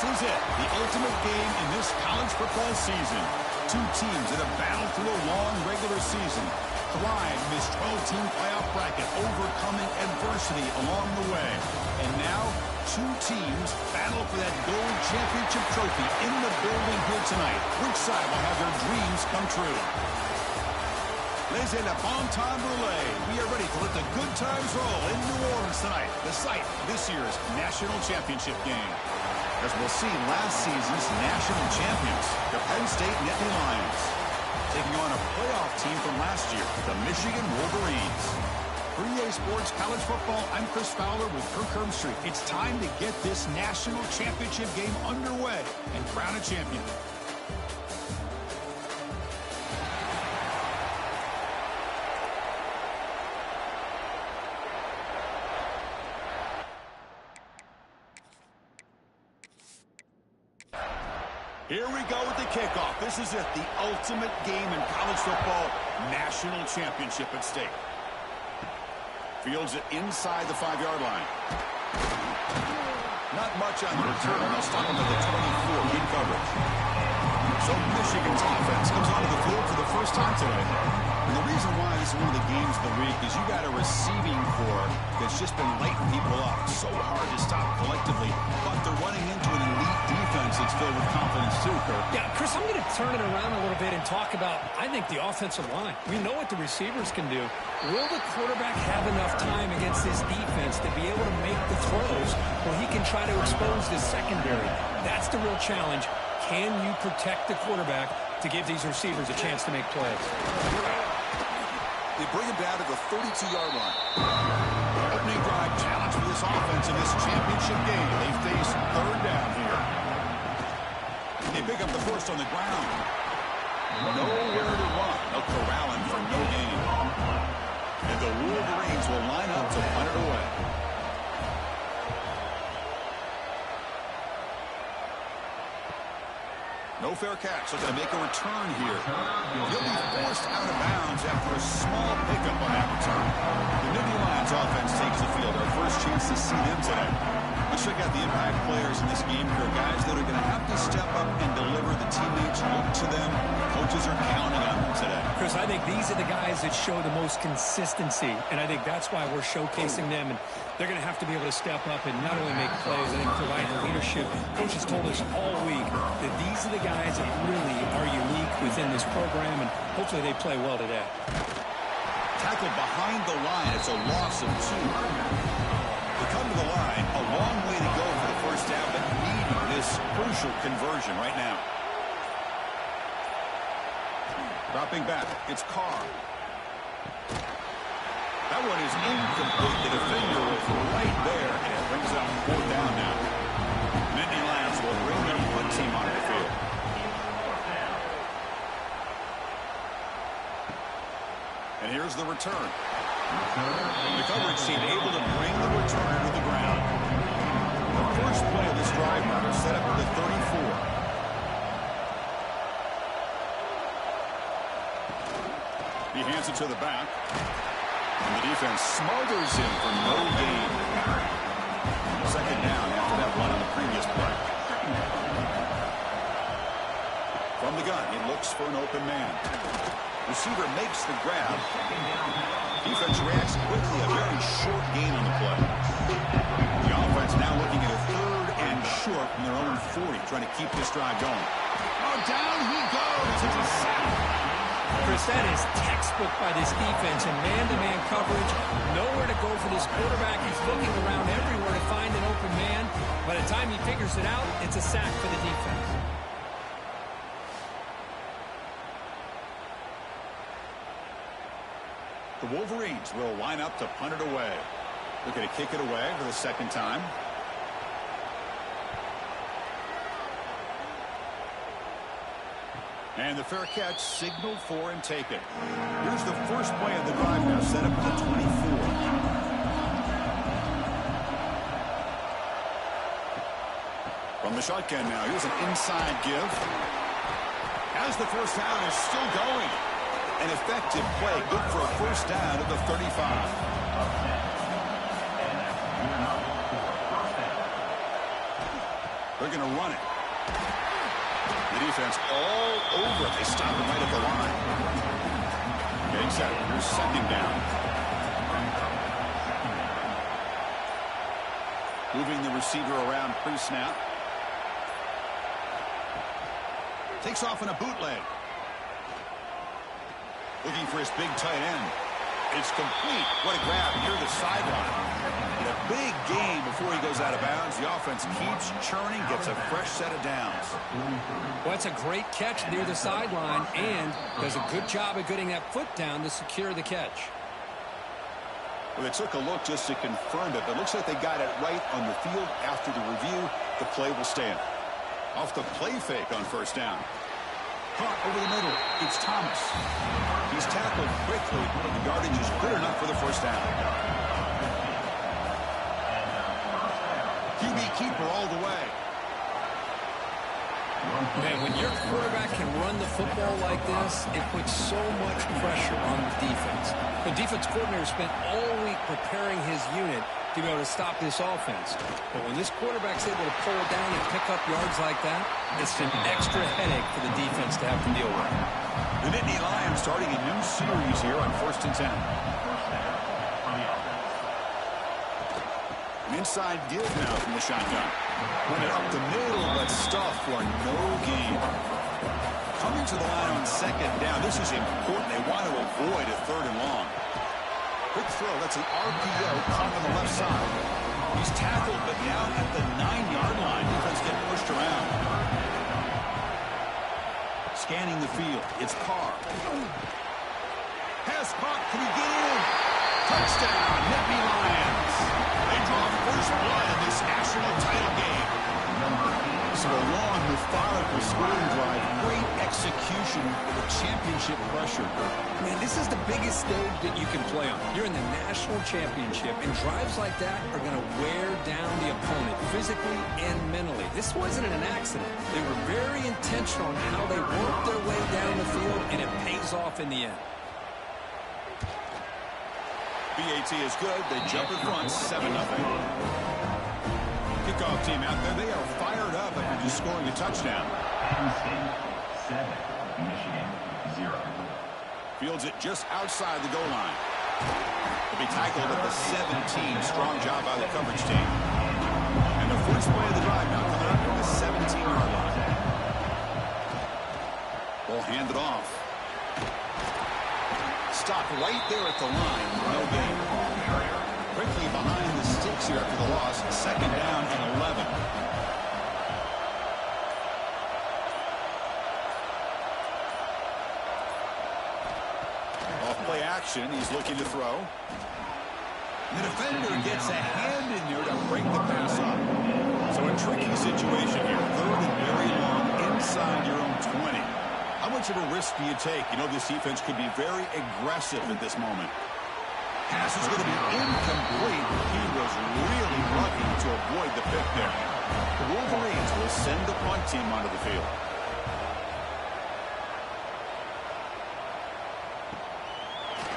This is it, the ultimate game in this college football season. Two teams that have battled through a long regular season, thrived in this 12-team playoff bracket, overcoming adversity along the way. And now, two teams battle for that gold championship trophy in the building here tonight. Which side will have their dreams come true? Ladies and bon temps brûlée. We are ready to let the good times roll in New Orleans tonight, the site of this year's national championship game. As we'll see, last season's national champions, the Penn State Nittany Lions, taking on a playoff team from last year, the Michigan Wolverines. For EA Sports College Football, I'm Chris Fowler with Kirk Herbstreit. It's time to get this national championship game underway and crown a champion. Here we go with the kickoff. This is it, the ultimate game in college football, national championship at stake. Fields it inside the 5-yard line. Not much on the return. They'll stop him at the 24, good coverage. So Michigan's offense comes onto the field for the first time today. And the reason why this is one of the games of the week is you got a receiving corps that's just been lighting people up. So hard to stop collectively, but they're running into an elite defense that's filled with confidence too, Kirk. Yeah, Chris, I'm going to turn it around a little bit and talk about, I think, the offensive line. We know what the receivers can do. Will the quarterback have enough time against this defense to be able to make the throws where he can try to expose this secondary? That's the real challenge. Can you protect the quarterback to give these receivers a chance to make plays? They bring him down to the 32-yard line. Opening drive challenge for this offense in this championship game. They face third down here. They pick up the first on the ground. Nowhere to run. They'll corral him for no gain. And the Wolverines will line up to punt it away. No fair catch. Looking to make a return here. He'll be forced out of bounds after a small pickup on that return. The Nittany Lions offense takes the field. Our first chance to see them today. Let's check out the impact players in this game here. Guys that are going to have to step up and deliver. The teammates look to them. Coaches are counting on them today. Chris, I think these are the guys that show the most consistency, and I think that's why we're showcasing them. And they're going to have to be able to step up and not only make plays, I think provide the leadership. Coaches told us all week that these are the guys that really are unique within this program, and hopefully they play well today. Tackled behind the line. It's a loss of 2. They come to the line. A long way to go for the first down, but needing this crucial conversion right now. Dropping back, it's Carr. That one is incomplete. The defender was right there, and it brings up 4th down now. Nittany Lions will bring their punt team onto the field. And here's the return. The coverage team able to bring the return to the ground. The first play of this drive now set up at the 34. He hands it to the back. And the defense smothers him for no gain. 2nd down after that run on the previous play. From the gun, he looks for an open man. Receiver makes the grab. Defense reacts quickly. A very short gain on the play. The offense now looking at a 3rd and short from their own 40, trying to keep this drive going. Oh, down he goes. It's a sack. Chris, that is textbook by this defense in man-to-man coverage. Nowhere to go for this quarterback. He's looking around everywhere to find an open man. By the time he figures it out, it's a sack for the defense. The Wolverines will line up to punt it away. Looking to kick it away for the 2nd time. And the fair catch signaled for and taken. Here's the first play of the drive now, set up at the 24. From the shotgun now, here's an inside give. As the first down is still going. An effective play, good for a first down at the 35. They're going to run it. The defense all over it. They stop him right at the line. Getting set. Here's second down. Moving the receiver around pre-snap. Takes off in a bootleg. Looking for his big tight end. It's complete. What a grab near the sideline. In a big game before he goes out of bounds. The offense keeps churning, gets a fresh set of downs. Well, it's a great catch near the sideline and does a good job of getting that foot down to secure the catch. Well, they took a look just to confirm it, but it looks like they got it right on the field. After the review, the play will stand. Off the play fake on first down. Caught over the middle. It's Thomas. He's tackled quickly, but the yardage is good enough for the first down. QB keeper all the way. Man, when your quarterback can run the football like this, it puts so much pressure on the defense. The defense coordinator spent all week preparing his unit to be able to stop this offense. But when this quarterback's able to pull down and pick up yards like that, it's an extra headache for the defense to have to deal with. The Nittany Lions starting a new series here on 1st and 10. An inside give now from the shotgun. Run it up the middle, but stuffed for no gain. Coming to the line on second down. This is important. They want to avoid a third and long. Quick throw. That's an RPO caught on the left side. He's tackled, but down at the 9-yard line. Defense getting pushed around. Scanning the field. It's Carr. Pass caught. Can he get in? Touchdown, Nittany Lions. They draw first blood in this national title game. So a long, methodical scoring drive. Great execution with a championship pressure. Man, this is the biggest stage that you can play on. You're in the national championship, and drives like that are going to wear down the opponent physically and mentally. This wasn't an accident. They were very intentional on how they worked their way down the field, and it pays off in the end. BAT is good. They jump in front, 7-0. Kickoff team out there. They are fired up after just scoring a touchdown. Penn State 7, Michigan 0. Fields it just outside the goal line. He'll be tackled at the 17. Strong job by the coverage team. And the first play of the drive now coming up from the 17-yard line. Ball handed off. Stopped right there at the line. No gain. Quickly behind the sticks here after the loss. Second down and 11. Off play action. He's looking to throw. The defender gets a hand in there to break the pass up. So a tricky situation here. Third and very long inside your own 20. How much of a risk do you take? You know, this defense could be very aggressive at this moment. Pass is going to be incomplete. He was really lucky to avoid the pick there. The Wolverines will send the punt team onto the field.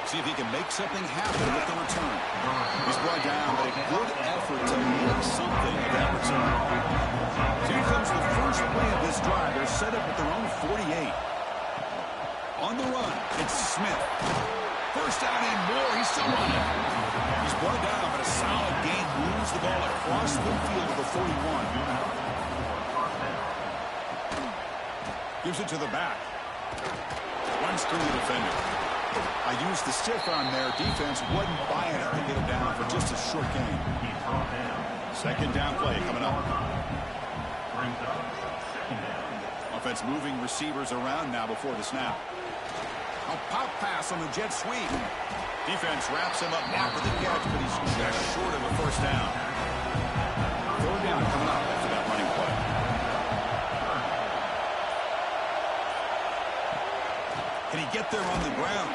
See if he can make something happen with the return. He's brought down, but a good effort to make something of that return. So here comes the first play of this drive. They're set up at their own 48. On the run, it's Smith. First down and more. He's still running. He's brought down, but a solid gain moves the ball across midfield to the 41. Gives it to the back. Runs through the defender. I used the stiff arm there. Defense wasn't buying it to get him down for just a short gain. Second down play coming up. Offense moving receivers around now before the snap. A pop pass on the jet sweep. Defense wraps him up after the catch, but he's just short of a first down. Third down coming up after that running play. Can he get there on the ground?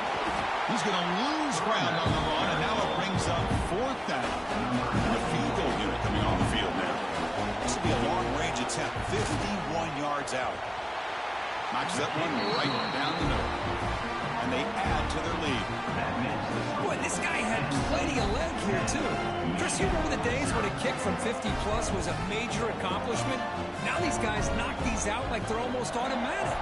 He's going to lose ground on the run, and now it brings up fourth down. And the field goal unit coming on the field now. This will be a long-range attempt, 51 yards out. Knocks that one right down the middle. And they add to their lead. Boy, this guy had fighting a leg here, too. Chris, you remember the days when a kick from 50-plus was a major accomplishment? Now these guys knock these out like they're almost automatic.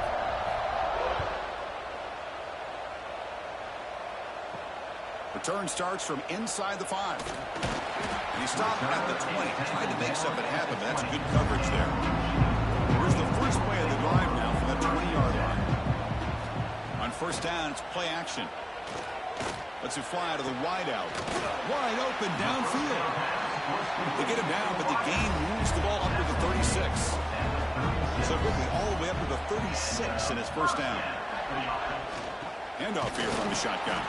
Return starts from inside the 5. And he stopped at the 20. Tried to make something happen, but that's good coverage there. Here's the first play of the drive now from the 20-yard line. On first down, it's play action. Lets it fly out of the wideout. Wide open downfield. They get him down, but the gain moves the ball up to the 36. So quickly all the way up to the 36 in his first down. Handoff here from the shotgun.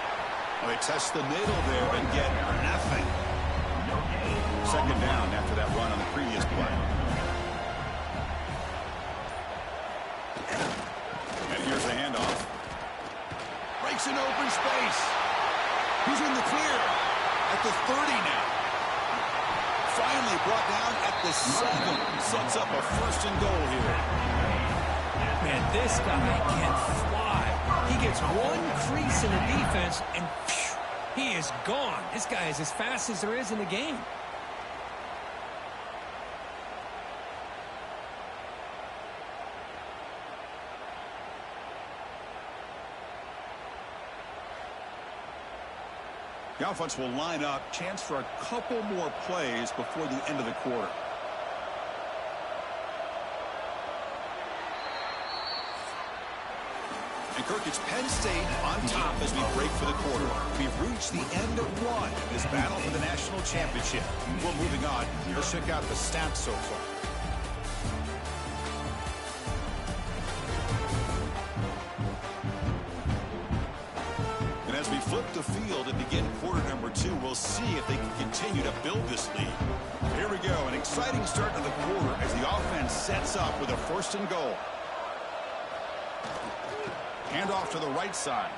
Well, they test the middle there and get nothing. Second down after that run on the previous play. And here's the handoff. Breaks an open space. He's in the clear at the 30 now. Finally brought down at the 7. Sets up a first and goal here. Man, this guy can fly. He gets one crease in the defense, and phew, he is gone. This guy is as fast as there is in the game. The offense will line up. Chance for a couple more plays before the end of the quarter. And Kirk, it's Penn State on top as we break for the quarter. We've reached the end of one in this battle for the national championship. We're moving on. Let's check out the stats so far. And as we flip the field and begin quarter number 2, we'll see if they can continue to build this lead. Here we go, an exciting start to the quarter as the offense sets up with a first and goal. Handoff to the right side.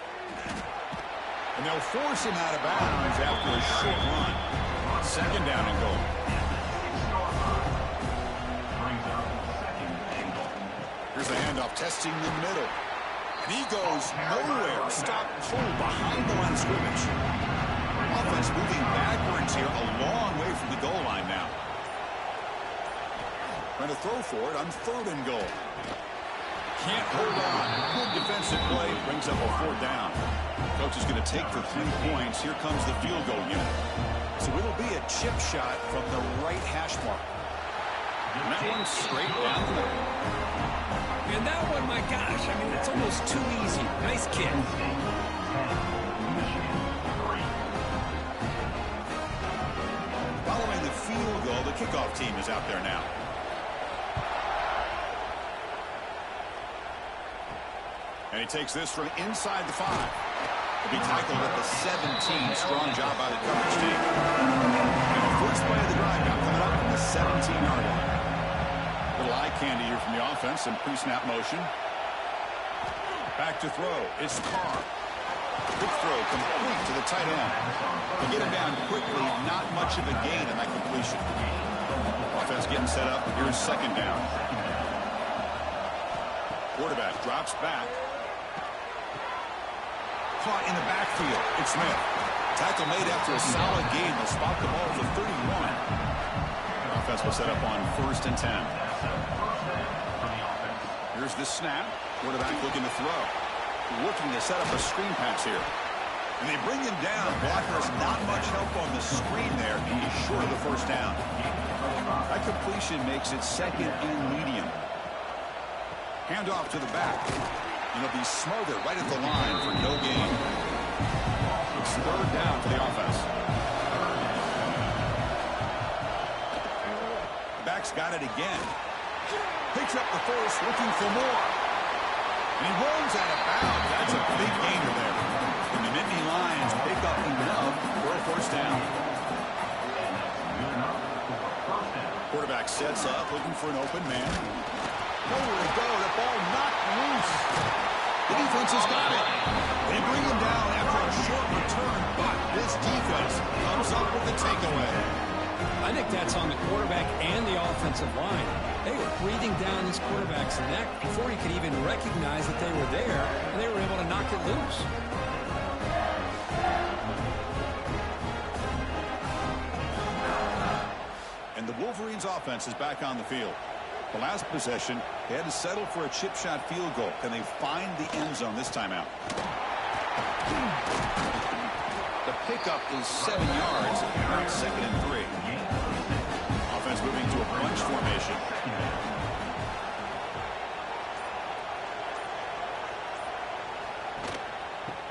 And they'll force him out of bounds after a short run. Second down and goal. Here's the handoff, testing the middle. And he goes nowhere. Stop cold behind the line of scrimmage. Offense moving backwards here a long way from the goal line now. Trying to throw for it on third and goal. Can't hold on. Good defensive play. Brings up a fourth down. Coach is going to take the 3 points. Here comes the field goal unit. So it'll be a chip shot from the right hash mark. And that one's straight down the middle. And that one, my gosh, I mean, it's almost too easy. Nice kick. Following the field goal, the kickoff team is out there now. And he takes this from inside the 5. He'll be tackled at the 17. Strong job by the coverage team. And the first play of the drive now coming up from the 17-yard line. Little eye candy here from the offense and pre-snap motion. Back to throw. It's Carr. Quick throw complete to the tight end. They get him down quickly. Not much of a gain in that completion. Offense getting set up. Here's second down. Quarterback drops back. Caught in the backfield. It's Smith. Tackle made after a solid gain. They'll spot the ball to 31. The offense will set up on first and 10. Here's the snap. Quarterback looking to throw. Looking to set up a screen pass here. And they bring him down. Blocker's not much help on the screen there. He's short of the first down. That completion makes it second and medium. Handoff to the back. And it'll be smothered right at the line for no gain. It's third down for the offense. The back's got it again. Picks up the first, looking for more. And he runs out of bounds. That's a big gainer there. And the Nittany Lions pick up enough for a first down. Quarterback sets up, looking for an open man. Nowhere to go. The ball knocked loose. The defense has got it. They bring him down after a short return, but this defense comes up with the takeaway. I think that's on the quarterback and the offensive line. They were breathing down this quarterback's neck before he could even recognize that they were there, and they were able to knock it loose. Wolverines offense is back on the field. The last possession, they had to settle for a chip shot field goal. Can they find the end zone this time out? The pickup is 7 yards. Now it's 2nd and 3. Offense moving to a bunch formation.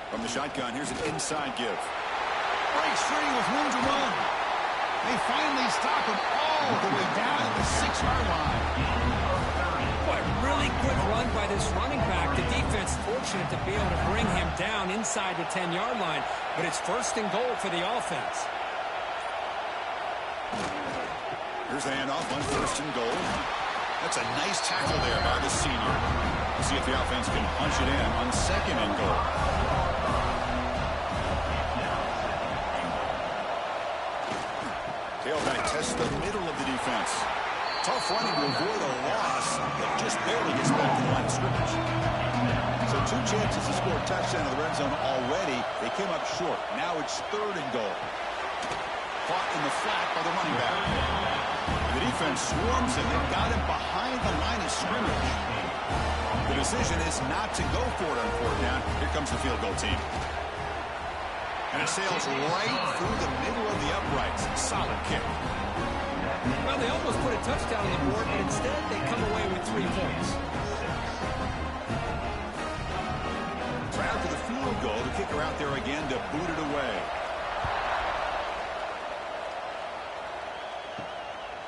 From the shotgun, here's an inside give. Breaks free with room to run. They finally stop him all the way down at the 6-yard line. Boy, really good run by this running back. The defense fortunate to be able to bring him down inside the 10-yard line, but it's 1st and goal for the offense. Here's the handoff on 1st and goal. That's a nice tackle there by the senior. We'll see if the offense can punch it in on 2nd and goal. Tailback tests the middle of the defense. Tough running to avoid a loss, but just barely gets back to the line of scrimmage. So 2 chances to score a touchdown in the red zone already. They came up short. Now it's 3rd and goal. Caught in the flat by the running back. The defense swarms him. They got him behind the line of scrimmage. The decision is not to go for it on 4th down. Here comes the field goal team. And it sails right through the middle of the uprights. Solid kick. Well, they almost put a touchdown on the board, but instead they come away with 3 points. So after the field goal, the kicker out there again to boot it away.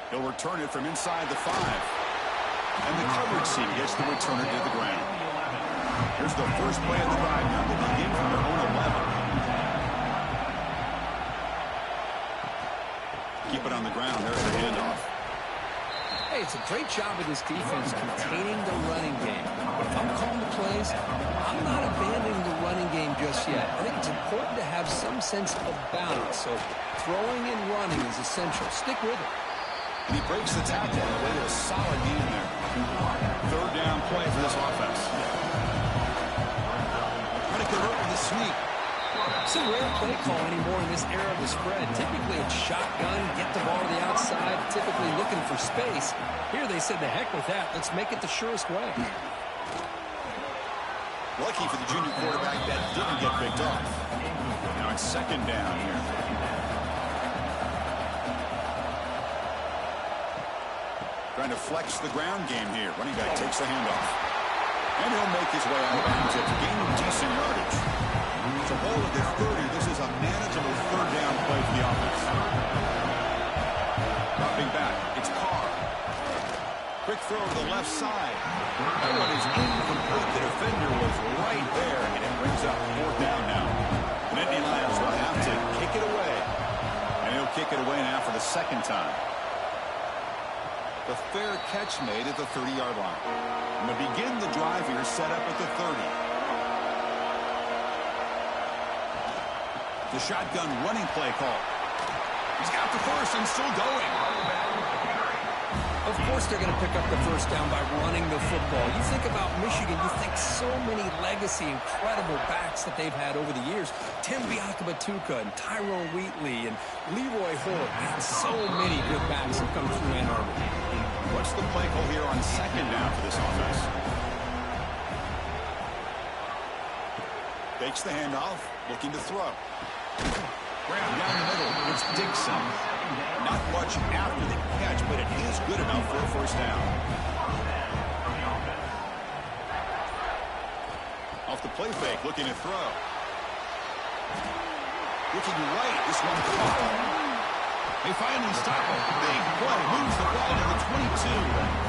He'll return it from inside the 5. And the coverage team gets the returner to the ground. Here's the first play of the drive now. They begin from their own 11. Keep it on the ground. There's the handoff. Hey, it's a great job of this defense containing the running game. If I'm calling the plays, I'm not abandoning the running game just yet. I think it's important to have some sense of balance. So throwing and running is essential. Stick with it. And he breaks the tackle on the way to a solid game there. 3rd down play for this offense. Trying to convert with the sneak. It's a rare play call anymore in this era of the spread. Typically it's shotgun, get the ball to the outside, typically looking for space. Here they said, the heck with that. Let's make it the surest way. Lucky for the junior quarterback that didn't get picked off. Now it's 2nd down here. Trying to flex the ground game here. Running back takes the handoff. And he'll make his way out of bounds after gaining decent yardage. It's a ball at the 30. This is a manageable 3rd down play for the offense. Dropping back. It's Carr. Quick throw to the left side. That one is incomplete. The defender was right there, and it brings up 4th down now. And Indian Lions will have to kick it away. And he'll kick it away now for the 2nd time. The fair catch made at the 30-yard line. And to begin the drive here, set up at the 30. The shotgun running play call. He's got the first and still going. Of course they're going to pick up the 1st down by running the football. You think about Michigan, you think so many legacy, incredible backs that they've had over the years. Tim Biakabatuka and Tyrone Wheatley and Leroy Hoare. Man, so many good backs have come through Ann Arbor. What's the play call here on 2nd down for this offense? Takes the handoff, looking to throw. Grab down the middle. It's Dixon. Not much after the catch, but it is good enough for a 1st down. Off the play fake, looking to throw. Looking right, this one caught. They finally stop it. Big play, moves the ball to the 22.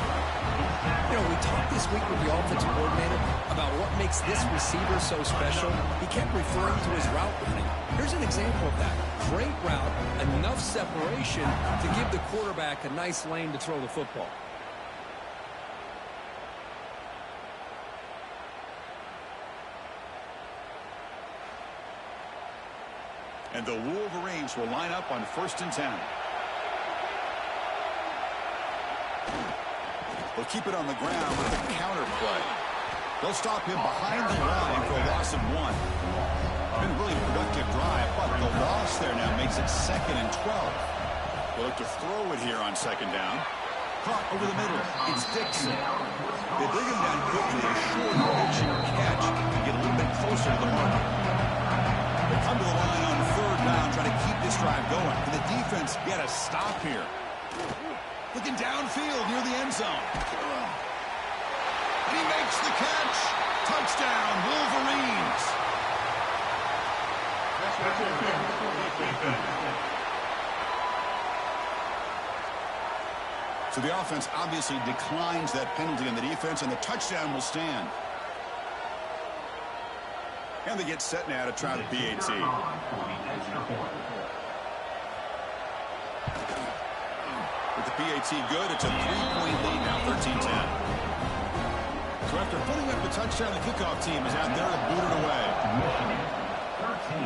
You know, we talked this week with the offensive coordinator about what makes this receiver so special. He kept referring to his route running. Here's an example of that. Great route, enough separation to give the quarterback a nice lane to throw the football. And the Wolverines will line up on 1st and 10. They'll keep it on the ground with a counter play. They'll stop him behind the line for a loss of 1. Been a really productive drive, but the loss there now makes it 2nd and 12. They'll look to throw it here on second down. Caught over the middle. It's Dixon. They bring him down quickly. A short pitch and catch to get a little bit closer to the marker. They come to the line on third down, trying to keep this drive going. Can the defense get a stop here? Looking downfield near the end zone. And he makes the catch. Touchdown, Wolverines. So the offense obviously declines that penalty on the defense, and the touchdown will stand. And they get set now to try the PAT. With the PAT good, it's a 3-point lead now, 13-10. So after putting up the touchdown, the kickoff team is out there to boot it away. 13,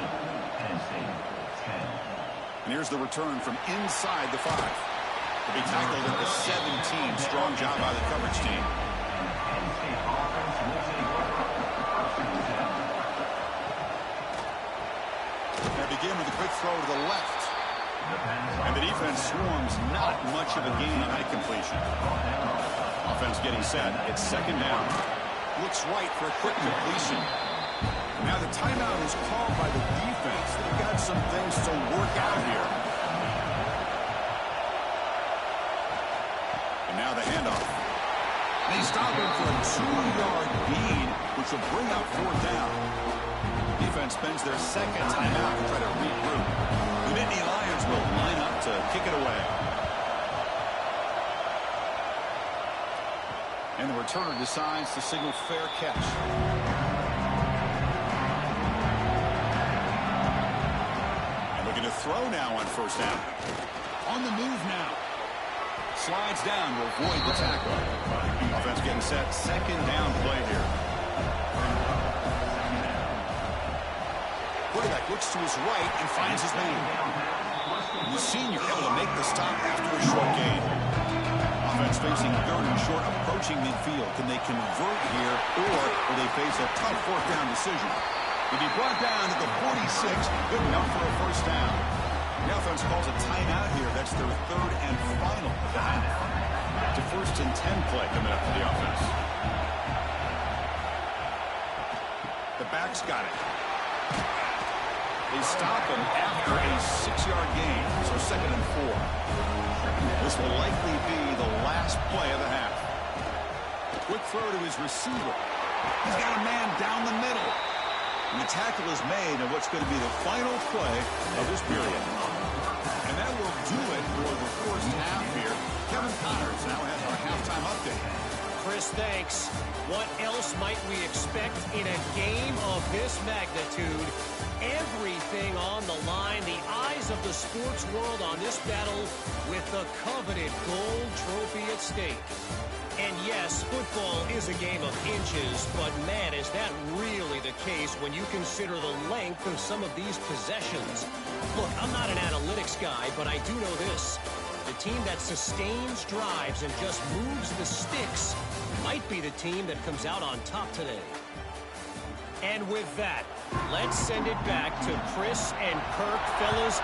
Penn State, 10. And here's the return from inside the 5. To be tackled at the 17. Strong job by the coverage team. They begin with a quick throw to the left. And the defense swarms not much of a gain on that completion. Offense getting set. It's second down. Looks right for a quick completion. Now the timeout is called by the defense. They've got some things to work out here. Now the handoff. They stop him for a 2-yard gain, which will bring up fourth down. Defense spends their second timeout to try to regroup. The Nittany Lions will line up to kick it away. And the returner decides to signal fair catch. And looking to throw now on first down. On the move now. Slides down to avoid the tackle. Offense getting set. Second down play here. Quarterback looks to his right and finds his man. The senior able to make the stop after a short gain. Offense facing third and short, approaching midfield. Can they convert here, or will they face a tough fourth down decision? He'll be brought down at the 46. Good enough for a first down. The offense calls a timeout here. That's their third and final of the half. It's a 1st and 10 play coming up for the offense. The backs got it. They stop him after a 6-yard gain, so second and 4. This will likely be the last play of the half. Quick throw to his receiver. He's got a man down the middle. And the tackle is made on what's going to be the final play of this period. And that will do it for the first half here. Kevin Connors now has our halftime update. Chris, thanks. What else might we expect in a game of this magnitude? Everything on the line, the eyes of the sports world on this battle with the coveted gold trophy at stake. And yes, football is a game of inches, but man, is that really the case when you consider the length of some of these possessions. Look, I'm not an analytics guy, but I do know this. The team that sustains drives and just moves the sticks might be the team that comes out on top today. And with that, let's send it back to Chris and Kirk. Fellas,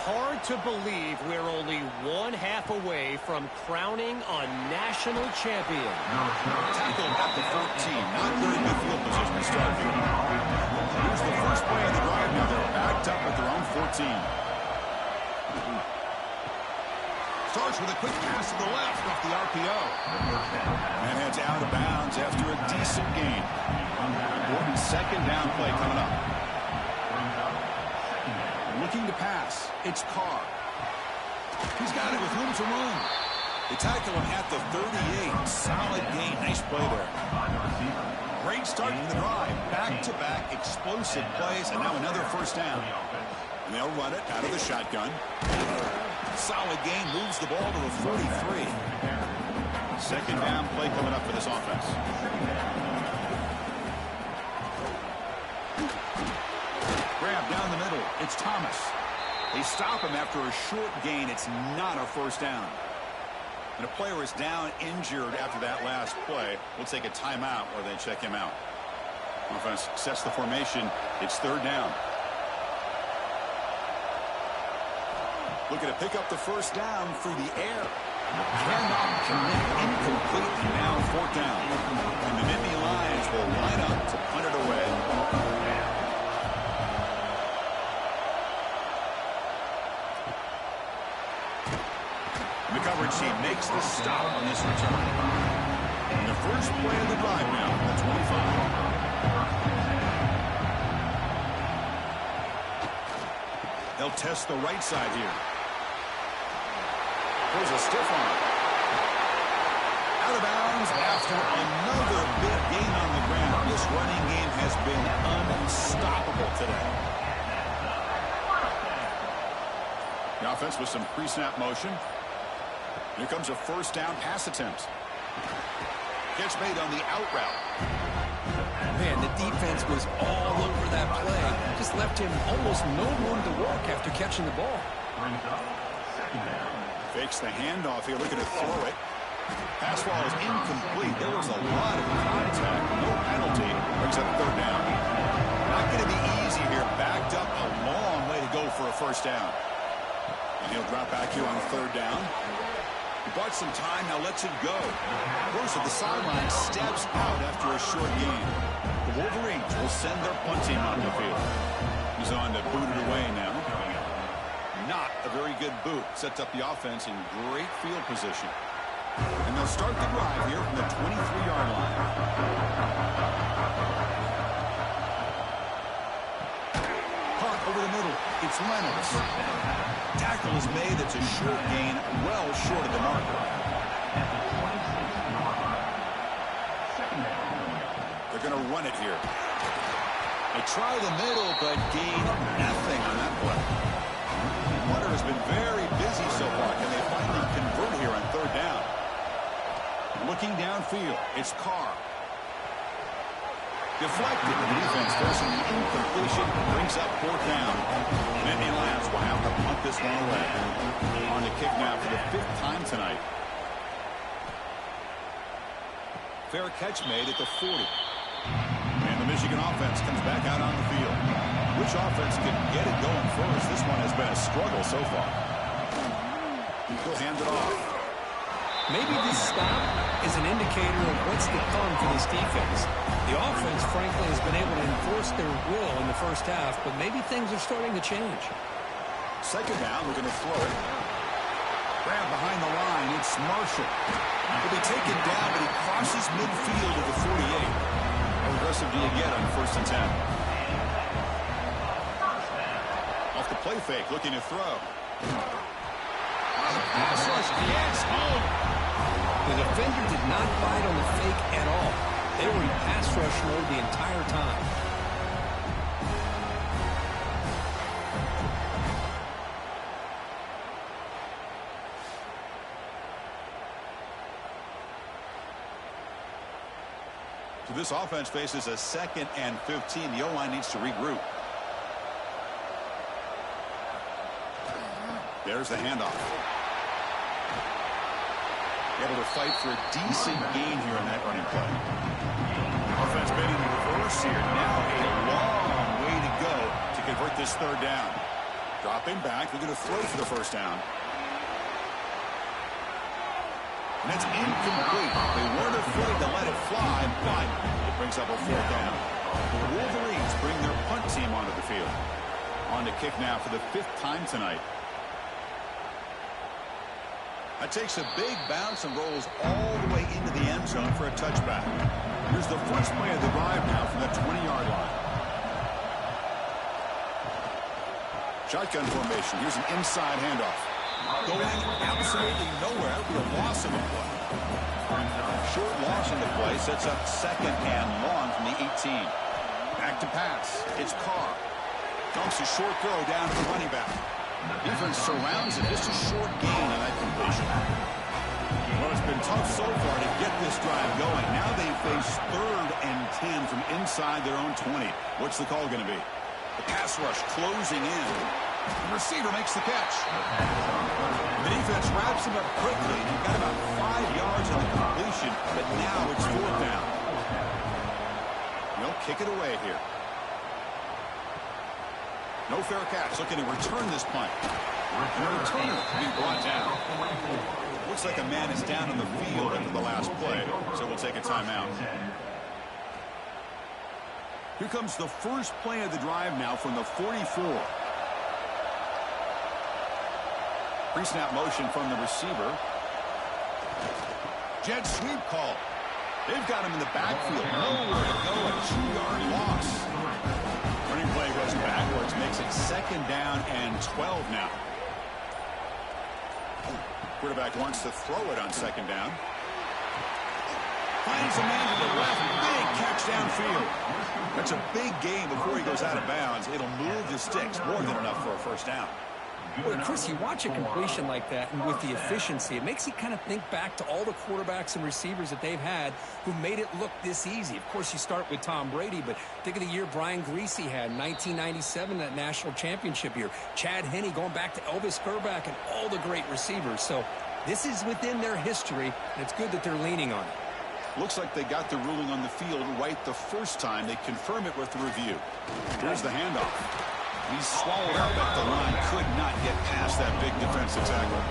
hard to believe we're only one half away from crowning a national champion. Tackled at the 14. Not very good field position to start here. Here's the first play of the drive. Now they're backed up at their own 14. Starts with a quick pass to the left off the RPO. And heads out of bounds after a decent gain. Important second down play coming up. Looking to pass. It's Carr. He's got it with room to roam. They tackle him at the 38. Solid gain. Nice play there. Great start to the drive. Back-to-back explosive plays, and now another first down. And they'll run it out of the shotgun. Solid gain. Moves the ball to the 43. Second down play coming up for this offense. Grab down the middle. It's Thomas. They stop him after a short gain. It's not a first down. And a player is down injured after that last play. We'll take a timeout or they check him out. Offense sets the formation. It's third down. Looking to pick up the first down through the air. Cannot connect, incomplete, and now fourth down. And the Nittany Lions will line up to punt it away. The coverage team makes the stop on this return. And the first play of the drive now, the 25. They'll test the right side here. There's a stiff arm. Out of bounds after another big gain on the ground. This running game has been unstoppable today. The offense with some pre-snap motion. Here comes a first down pass attempt. Catch made on the out route. Man, the defense was all over that play. Just left him almost no room to work after catching the ball. Fakes the handoff here, looking to throw it. Pass ball is incomplete. There was a lot of contact. No penalty. Brings up third down. Not going to be easy here. Backed up a long way to go for a first down. And he'll drop back here on third down. He bought some time, now lets it go. Bruce at the sideline steps out after a short gain. The Wolverines will send their punt team on the field. He's on to boot it away now. Not a very good boot. Sets up the offense in great field position. And they'll start the drive here from the 23-yard line. Punt over the middle. It's Reynolds. Tackle is made. It's a short gain, well short of the marker. They're going to run it here. They try the middle, but gain nothing on that play. Water has been very busy so far. Can they finally convert here on third down? Looking downfield, it's Carr. Deflected. The defense forcing the incompletion. Brings up fourth down. Nittany Lions will have to punt this one away. On the kick now for the fifth time tonight. Fair catch made at the 40. And the Michigan offense comes back out on the field. Which offense can get it going first? This one has been a struggle so far. He'll hand it off. Maybe this stop is an indicator of what's to come for this defense. The offense, frankly, has been able to enforce their will in the first half, but maybe things are starting to change. Second down, we're going to throw it. Grab behind the line, it's Marshall. He'll be taken down, but he crosses midfield at the 48. How aggressive do you get on first and 10? Off the play fake, looking to throw. Pass rush, yes, home. The defender did not bite on the fake at all. They were in pass rush mode the entire time. So this offense faces a 2nd and 15. The O-line needs to regroup. There's the handoff. Able to fight for a decent gain here in that running play. Offense betting the reverse here. Now a long way to go to convert this third down. Dropping back. They're going to throw for the first down. And that's incomplete. They weren't afraid to let it fly, but it brings up a fourth down. The Wolverines bring their punt team onto the field. On to kick now for the 5th time tonight. That takes a big bounce and rolls all the way into the end zone for a touchback. Here's the first play of the drive now from the 20-yard line. Shotgun formation. Here's an inside handoff. Going absolutely nowhere. That would be a loss of a play. Short loss in the play sets up 2nd and long from the 18. Back to pass. It's Carr. Dumps a short throw down to the running back. Defense surrounds it. Just a short gain on that completion. Well, it's been tough so far to get this drive going. Now they face 3rd and 10 from inside their own 20. What's the call going to be? The pass rush closing in. The receiver makes the catch. The defense wraps him up quickly. He got about 5 yards on the completion, but now it's fourth down. They'll kick it away here. No fair catch. Looking to return this punt. And the returner being brought down. Looks like a man is down on the field after the last play, so we'll take a timeout. Here comes the first play of the drive now from the 44. Pre-snap motion from the receiver. Jet sweep call. They've got him in the backfield. Nowhere to go. A 2-yard loss. Running play goes backwards. Makes it 2nd down and 12 now. Quarterback wants to throw it on 2nd down. Finds a man to the left. Big catch downfield. That's a big gain before he goes out of bounds. It'll move the sticks. More than enough for a 1st down. Well, Chris, you watch a completion like that, and with the efficiency, it makes you kind of think back to all the quarterbacks and receivers that they've had who made it look this easy. Of course, you start with Tom Brady, but think of the year Brian Griese had in 1997, that national championship year. Chad Henne going back to Elvis Grbac and all the great receivers. So this is within their history, and it's good that they're leaning on it. Looks like they got the ruling on the field right the first time. They confirm it with the review. Here's the handoff. He's swallowed up at the line. Could not get past that big defensive tackle.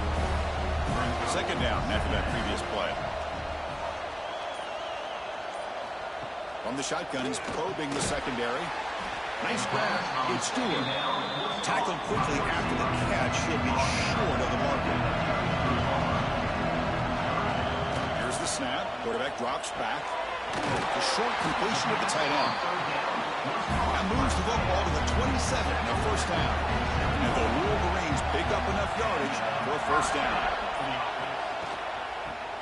2nd down after that previous play. From the shotgun, he's probing the secondary. Nice grab. It's Stewart. Tackled quickly after the catch. He'll be short of the marker. Here's the snap. Quarterback drops back. The short completion of the tight end. Now moves the football to the 27 and a 1st down. And the Wolverines pick up enough yardage for a 1st down.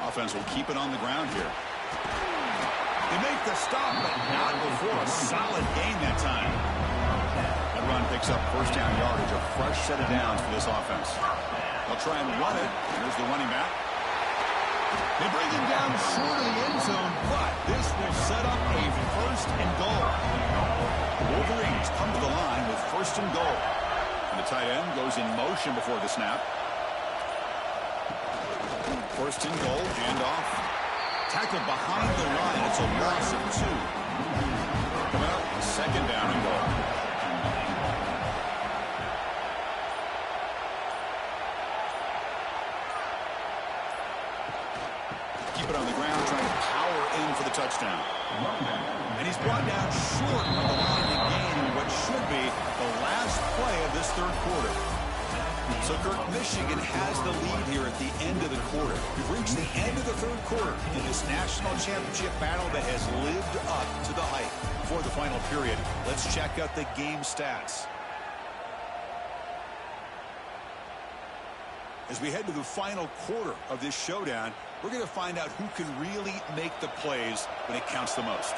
Offense will keep it on the ground here. They make the stop, but not before a solid gain that time. That run picks up 1st down yardage, a fresh set of downs for this offense. They'll try and run it. Here's the running back. They bring him down short of the end zone, but this will set up a 1st and goal. Wolverines come to the line with 1st and goal. And the tight end goes in motion before the snap. 1st and goal, handoff. Tackled behind the line. It's a loss of 2. Coming up, 2nd down and goal. Keep it on the ground, trying to power in for the touchdown. And he's brought down short of the line to gain what should be the last play of this 3rd quarter. So, Kirk, Michigan has the lead here at the end of the quarter. We've reached the end of the 3rd quarter in this national championship battle that has lived up to the hype. For the final period, let's check out the game stats. As we head to the final quarter of this showdown, we're going to find out who can really make the plays when it counts the most.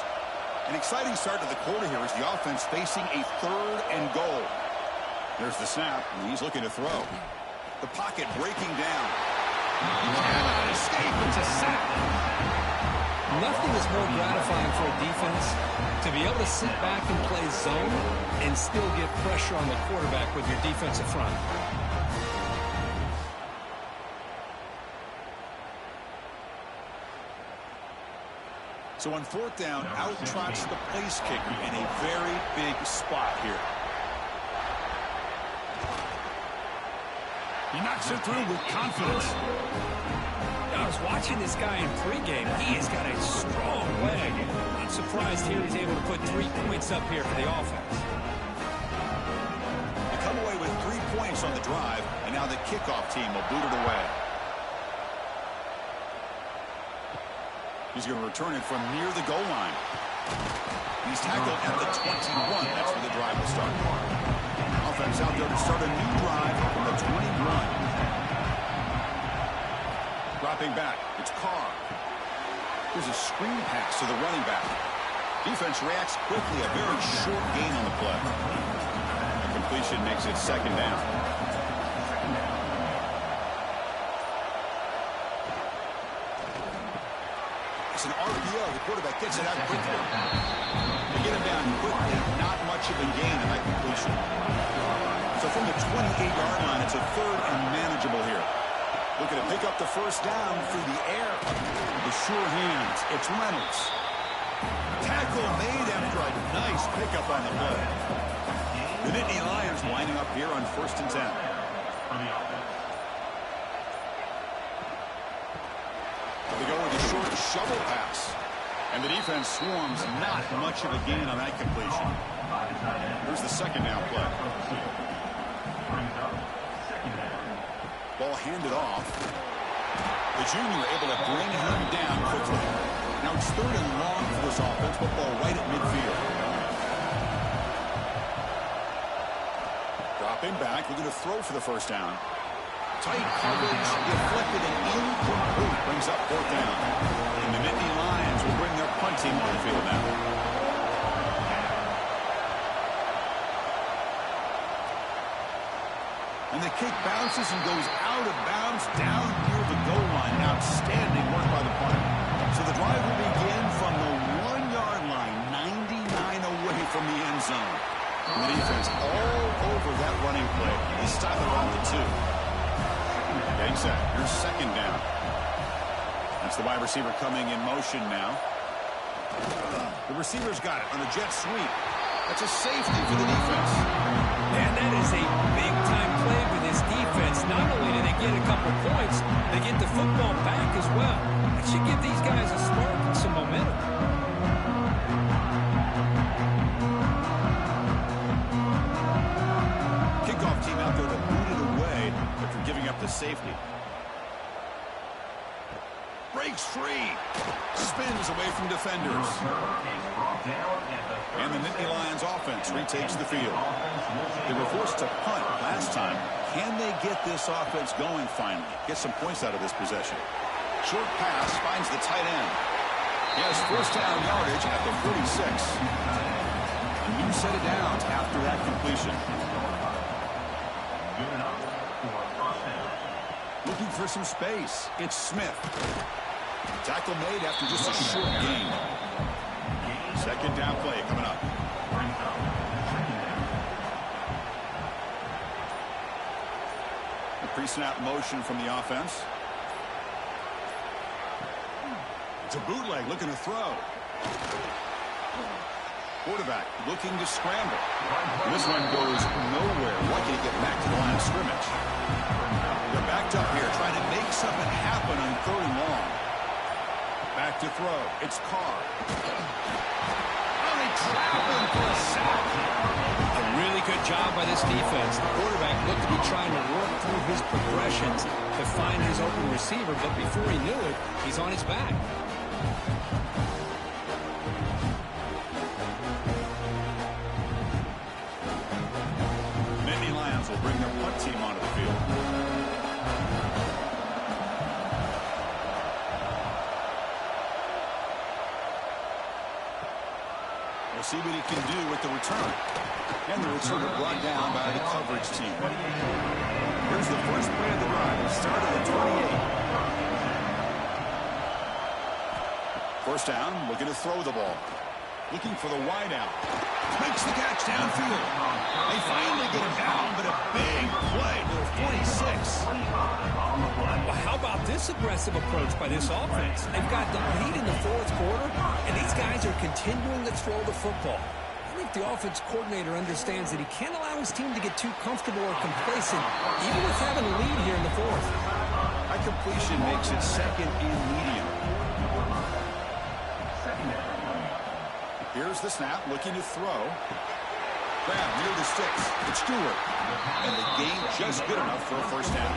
An exciting start to the quarter here as the offense facing a 3rd and goal. There's the snap, and he's looking to throw. The pocket breaking down. Cannot escape. It's a sack. Nothing is more gratifying for a defense to be able to sit back and play zone and still get pressure on the quarterback with your defensive front. So on 4th down, out trots the place kicker in a very big spot here. He knocks it through with confidence. I was watching this guy in pregame. He has got a strong leg. Not surprised here he's able to put 3 points up here for the offense. They come away with 3 points on the drive, and now the kickoff team will boot it away. He's going to return it from near the goal line. He's tackled at the 21. That's where the drive will start. Offense out there to start a new drive from the 21. Dropping back, it's Carr. There's a screen pass to the running back. Defense reacts quickly, a very short gain on the play. The completion makes it 2nd down. It's an RPO. The quarterback gets it out quickly. They get him down quickly. Not much of a gain in that completion. So from the 28-yard line, it's a 3rd and manageable here. Looking to pick up the 1st down through the air. The sure hands. It's Reynolds. Tackle made after a nice pickup on the play. The Nittany Lions lining up here on 1st and 10. They go with a short shovel pass. And the defense swarms, not much of a gain on that completion. Here's the second down play. Ball handed off. The junior able to bring him down quickly. Now it's 3rd and long for this offense, but ball right at midfield. Dropping back, looking to throw for the first down. Tight coverage, deflected and incomplete, brings up 4th down. And the Nittany Lions will bring their punt team on the field now. And the kick bounces and goes out of bounds down near the goal line. Outstanding work by the punter. So the drive will begin from the 1-yard line, 99 away from the end zone. And the defense all over that running play. They stop it around the 2. Getting set. Here's 2nd down. That's the wide receiver coming in motion now. The receiver's got it on a jet sweep. That's a safety for the defense. And that is a big-time play for this defense. Not only do they get a couple points, they get the football back as well. It should give these guys a spark and some momentum. Kickoff team out there to boot it away after giving up the safety. Breaks free. Spins away from defenders. And the Nittany Lions offense retakes the field. They were forced to punt last time. Can they get this offense going finally? Get some points out of this possession. Short pass finds the tight end. He has 1st down yardage at the 46. A new set of downs after that completion. Looking for some space. It's Smith. Tackle made after just a short gain. 2nd down play coming up. A pre-snap motion from the offense. It's a bootleg looking to throw. Quarterback looking to scramble. This one goes nowhere. Lucky to get back to the line of scrimmage. They're backed up here trying to make something happen on 3rd and long. Back to throw. It's Carr. Only traveling for a sack. A really good job by this defense. The quarterback looked to be trying to work through his progressions to find his open receiver, but before he knew it, he's on his back. Nittany Lions will bring their punt team onto the field. See what he can do with the return. And the returner brought down by the coverage team. Here's the first play of the drive. It started at 28. 1st down, looking to throw the ball. Looking for the wide out. Makes the catch downfield. They finally get him down, but a big play to the 46. Well, how about this aggressive approach by this offense? They've got the lead in the 4th quarter, and these guys are continuing to throw the football. I think the offense coordinator understands that he can't allow his team to get too comfortable or complacent, even with having a lead here in the 4th. High completion makes it 2nd and medium. Here's the snap, looking to throw. Grab near the sticks. It's Stewart. And the gain just good enough for a 1st down.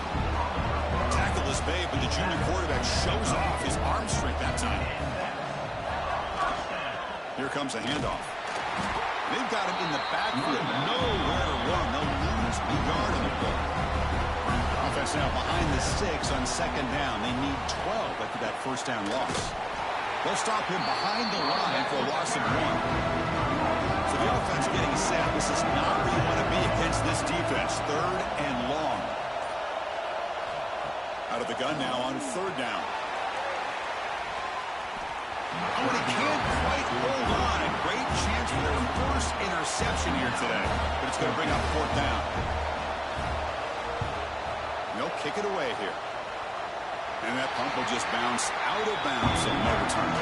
Tackle is made, but the junior quarterback shows off his arm strength that time. Here comes a handoff. They've got him in the backfield. Nowhere to run. They'll lose a yard on the play. Offense now behind the 6 on 2nd down. They need 12 after that 1st down loss. They'll stop him behind the line for a loss of 1. So the offense getting set. This is not where you want to be against this defense. 3rd and long. Out of the gun now on 3rd down. Oh, and he can't quite hold on. A great chance for their first interception here today. But it's going to bring up 4th down. They'll kick it away here. And that pump will just bounce out of bounds and no return.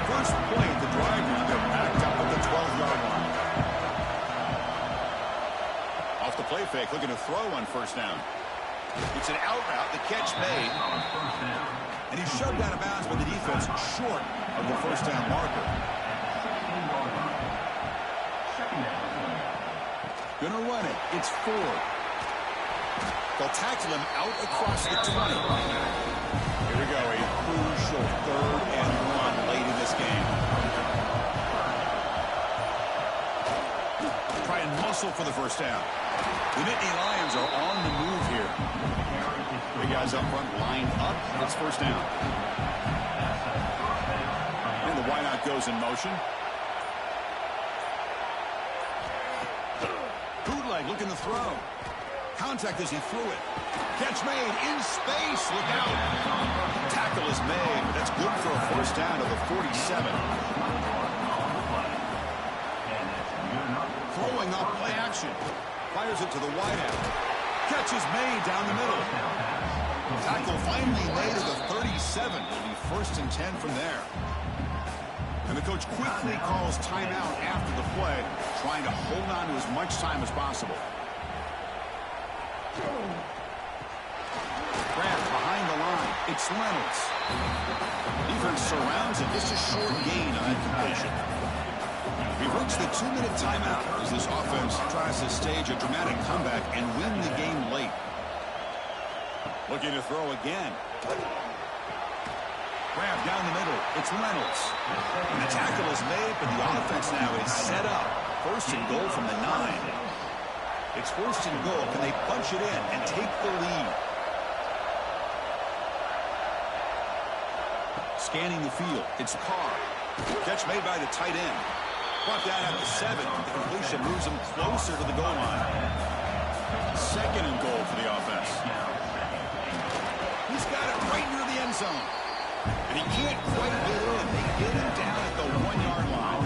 First play of the drive now, they're backed up at the 12-yard line. play fake, looking to throw on first down. It's an out route, the catch made. And he's shoved out of bounds by the defense short of the first down marker. Gonna run it. It's Ford. They'll tackle him out across the 20. Here we go, a crucial 3rd and 1 late in this game. Try and muscle for the first down. The Nittany Lions are on the move here. The guys up front lined up. It's first down. And the wideout goes in motion. Bootleg looking to throw. Contact as he threw it. Catch made in space. Look out. Tackle is made. That's good for a first down to the 47. Throwing up play action. Fires it to the wideout. Catch is made down the middle. Tackle finally made at the 37. It'll be 1st and 10 from there. And the coach quickly calls timeout after the play, trying to hold on to as much time as possible. Grab behind the line. It's Reynolds. Defense surrounds him. Just a short gain on that completion. We've reached the 2-minute timeout as this offense tries to stage a dramatic comeback and win the game late. Looking to throw again. Grab down the middle. It's Reynolds. And the tackle is made, but the offense now is set up. 1st and goal from the 9. It's 1st and goal. Can they punch it in and take the lead? Scanning the field. It's Carr. Catch made by the tight end. Brought down at the 7. The completion moves him closer to the goal line. 2nd and goal for the offense. He's got it right near the end zone. And he can't quite get in. They get him down at the 1-yard line.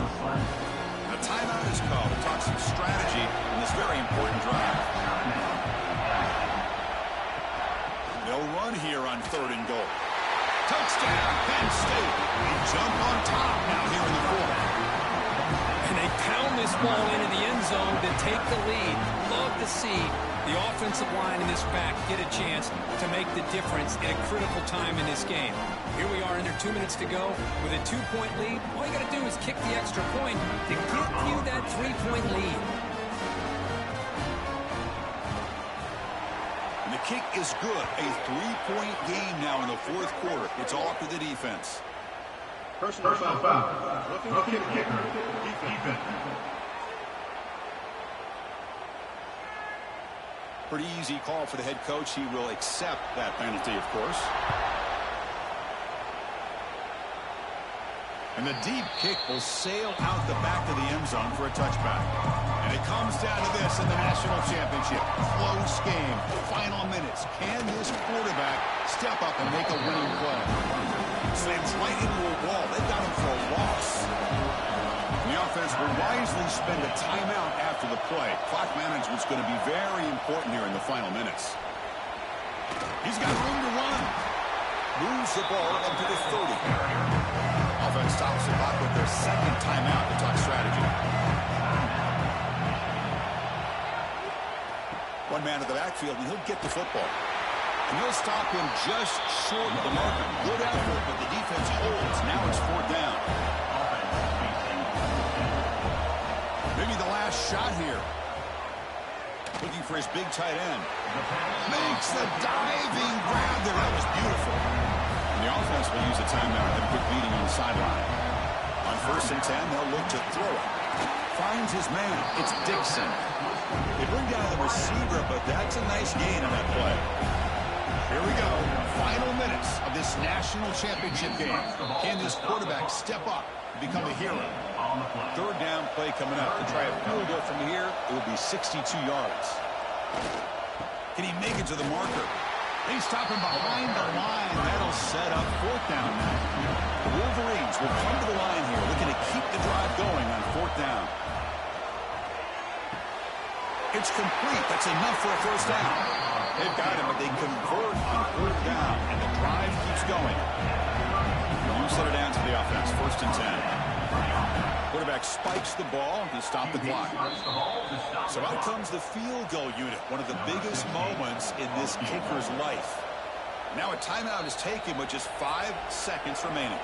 A timeout is called to talk some strategy in this very important drive. They'll run here on 3rd and goal. Touchdown, Penn State. They jump on top now here in the 4th. And they pound this ball into the end zone to take the lead. Love to see the offensive line in this back get a chance to make the difference in a critical time in this game. Here we are under 2 minutes to go with a 2-point lead. All you got to do is kick the extra point to give you that 3-point lead. And the kick is good. A 3-point game now in the 4th quarter. It's all up to the defense. Personal foul. Looking kicker. Defense. Pretty easy call for the head coach. He will accept that penalty, of course. And the deep kick will sail out the back of the end zone for a touchback. And it comes down to this in the national championship. Close game. Final minutes. Can this quarterback step up and make a winning play? Slams right into a wall. They got him for a loss. The offense will wisely spend a timeout after the play. Clock management's going to be very important here in the final minutes. He's got room to run. Moves the ball up to the 30. Offense stops the clock with their 2nd timeout to talk strategy. One man to the backfield, and he'll get the football. And he'll stop him just short of the marker. Good effort, but the defense holds. Now it's 4th down. Maybe the last shot here. Looking for his big tight end. Makes the diving grab there. That was beautiful. And the offense will use a timeout and a quick meeting on the sideline. On 1st and 10, they'll look to throw it. Finds his man. It's Dixon. They bring down the receiver, but that's a nice gain on that play. Here we go. Final minutes of this national championship game. Can this quarterback step up and become a hero? 3rd down play coming up. To try a field goal from here, it will be 62 yards. Can he make it to the marker? They stop him behind the line. That'll set up 4th down now. The Wolverines will come to the line here, looking to keep the drive going on 4th down. It's complete. That's enough for a first down. They've got him, but they convert on 4th down, and the drive keeps going. You set it down to the offense. 1st and 10. Quarterback spikes the ball to stop the clock. So out comes the field goal unit, one of the biggest moments in this kicker's life. Now a timeout is taken with just 5 seconds remaining.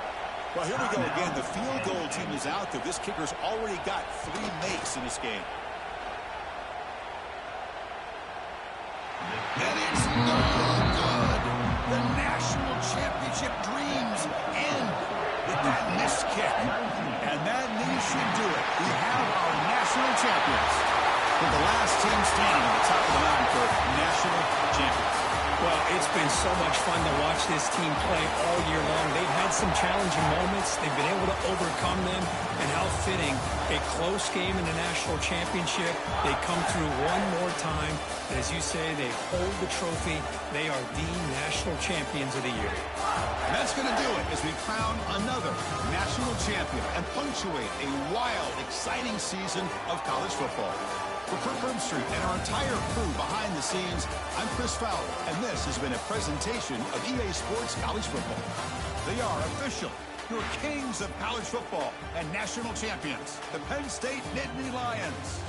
Well, here we go again. The field goal team is out there. This kicker's already got 3 makes in this game. And it's no good. The national championship dreams end with that missed kick. And that knee should do it. We have our national champions. With the last team standing at the top of the mountain for national champions. Well, it's been so much fun to watch this team play all year long. They've had some challenging moments. They've been able to overcome them. And how fitting, a close game in the national championship. They come through one more time. And as you say, they hold the trophy. They are the national champions of the year. And that's going to do it as we crown another national champion and punctuate a wild, exciting season of college football. For Kirk Herbstreit and our entire crew behind the scenes, I'm Chris Fowler, and this has been a presentation of EA Sports College Football. They are official, your kings of college football and national champions, the Penn State Nittany Lions.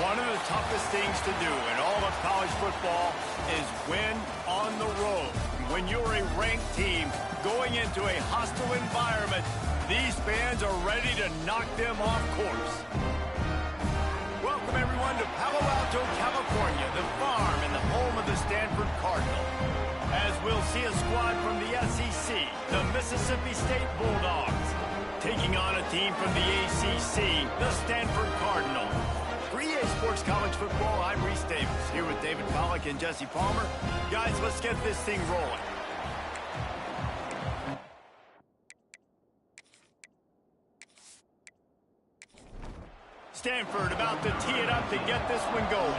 One of the toughest things to do in all of college football is win on the road. When you're a ranked team going into a hostile environment, these fans are ready to knock them off course. Welcome, everyone, to Palo Alto, California, the farm and the home of the Stanford Cardinals. As we'll see a squad from the SEC, the Mississippi State Bulldogs, taking on a team from the ACC, the Stanford Cardinals. For EA Sports College Football, I'm Reese Davis, here with David Pollack and Jesse Palmer. Guys, let's get this thing rolling. Stanford about to tee it up to get this one going.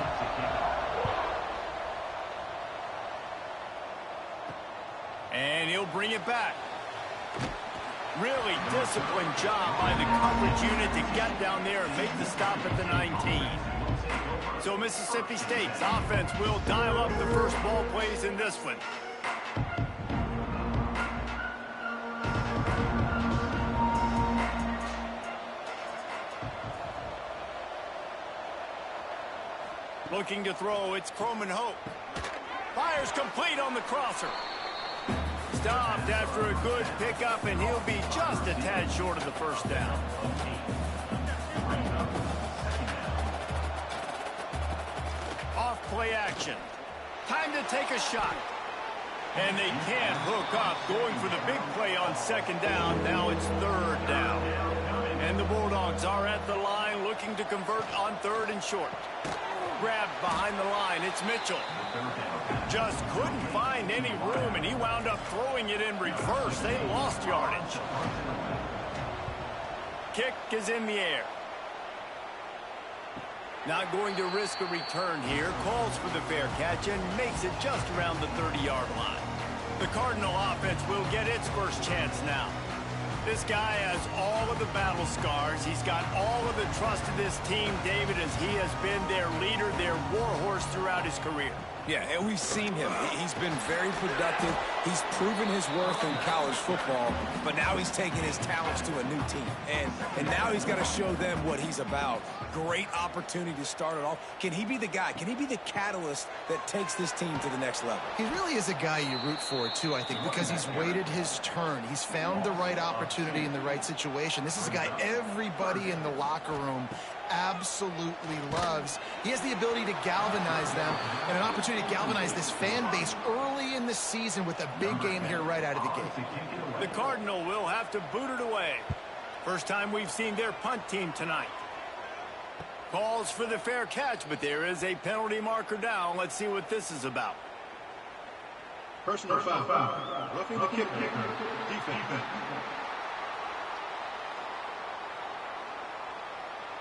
And he'll bring it back. Really disciplined job by the coverage unit to get down there and make the stop at the 19. So Mississippi State's offense will dial up the first ball plays in this one. Looking to throw, it's Croman Hope. Fires complete on the crosser. Stopped after a good pickup, and he'll be just a tad short of the first down. Off play action. Time to take a shot. And they can't hook up, going for the big play on second down. Now it's third down. And the Bulldogs are at the line looking to convert on third and short. Grabbed behind the line, it's Mitchell. Just couldn't find any room, and he wound up throwing it in reverse. They lost yardage. Kick is in the air. Not going to risk a return here. Calls for the fair catch and makes it just around the 30-yard line. The Cardinal offense will get its first chance now. This guy has all of the battle scars. He's got all of the trust of this team, David, as he has been their leader, their warhorse throughout his career. Yeah, and we've seen him. He's been very productive. He's proven his worth in college football, but now he's taking his talents to a new team. And now he's got to show them what he's about. Great opportunity to start it off. Can he be the guy? Can he be the catalyst that takes this team to the next level? He really is a guy you root for, too, I think, because he's waited his turn. He's found the right opportunity in the right situation. This is a guy everybody in the locker room absolutely loves. He has the ability to galvanize them and an opportunity to galvanize this fan base early in the season with a big game here right out of the gate. The Cardinal will have to boot it away. First time we've seen their punt team tonight. Calls for the fair catch, but there is a penalty marker down. Let's see what this is about. Personal foul. Roughing the kicker. Defense.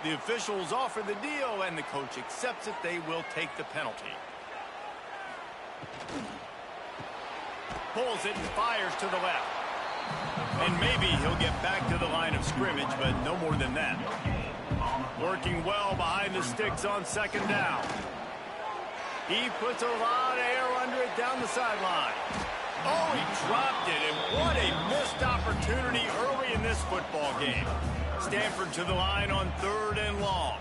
The officials offer the deal, and the coach accepts it. They will take the penalty. Pulls it and fires to the left. And maybe he'll get back to the line of scrimmage, but no more than that. Working well behind the sticks on second down. He puts a lot of air under it down the sideline. Oh, he dropped it, and what a missed opportunity early in this football game. Stanford to the line on third and long.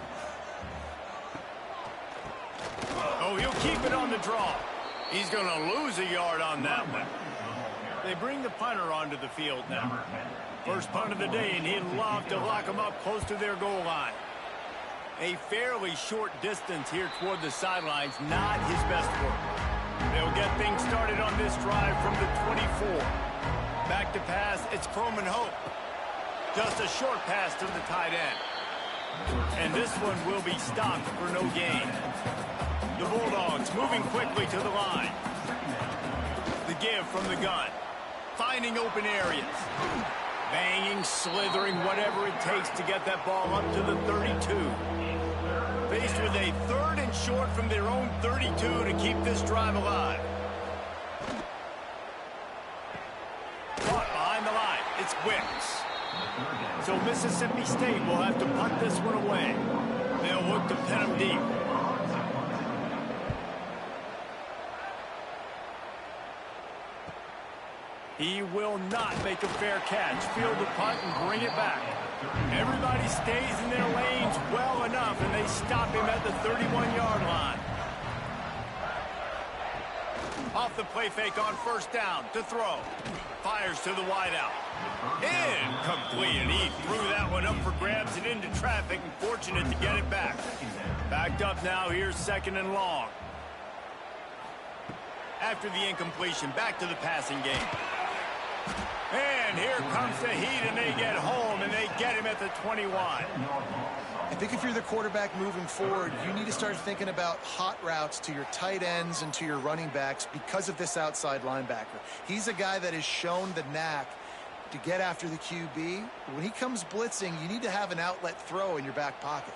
Oh, he'll keep it on the draw. He's going to lose a yard on that one. They bring the punter onto the field now. First punt of the day, and he'd love to lock them up close to their goal line. A fairly short distance here toward the sidelines, not his best work. They'll get things started on this drive from the 24. Back to pass, it's Croman Hope. Just a short pass to the tight end. And this one will be stopped for no gain. The Bulldogs moving quickly to the line. The give from the gun. Finding open areas. Banging, slithering, whatever it takes to get that ball up to the 32. Faced with a third and short from their own 32 to keep this drive alive. Caught behind the line. It's Wicks. So Mississippi State will have to punt this one away. They'll look to pin him deep. He will not make a fair catch. Field the punt and bring it back. Everybody stays in their lanes well enough. enough, and they stop him at the 31-yard line. Off the play fake on first down to throw. Fires to the wideout. Incomplete, and he threw that one up for grabs and into traffic, and fortunate to get it back. Backed up now, here's 2nd and long. After the incompletion, back to the passing game. And here comes the heat, and they get home, and they get him at the 21. I think if you're the quarterback moving forward, you need to start thinking about hot routes to your tight ends and to your running backs because of this outside linebacker. He's a guy that has shown the knack to get after the QB. When he comes blitzing, you need to have an outlet throw in your back pocket.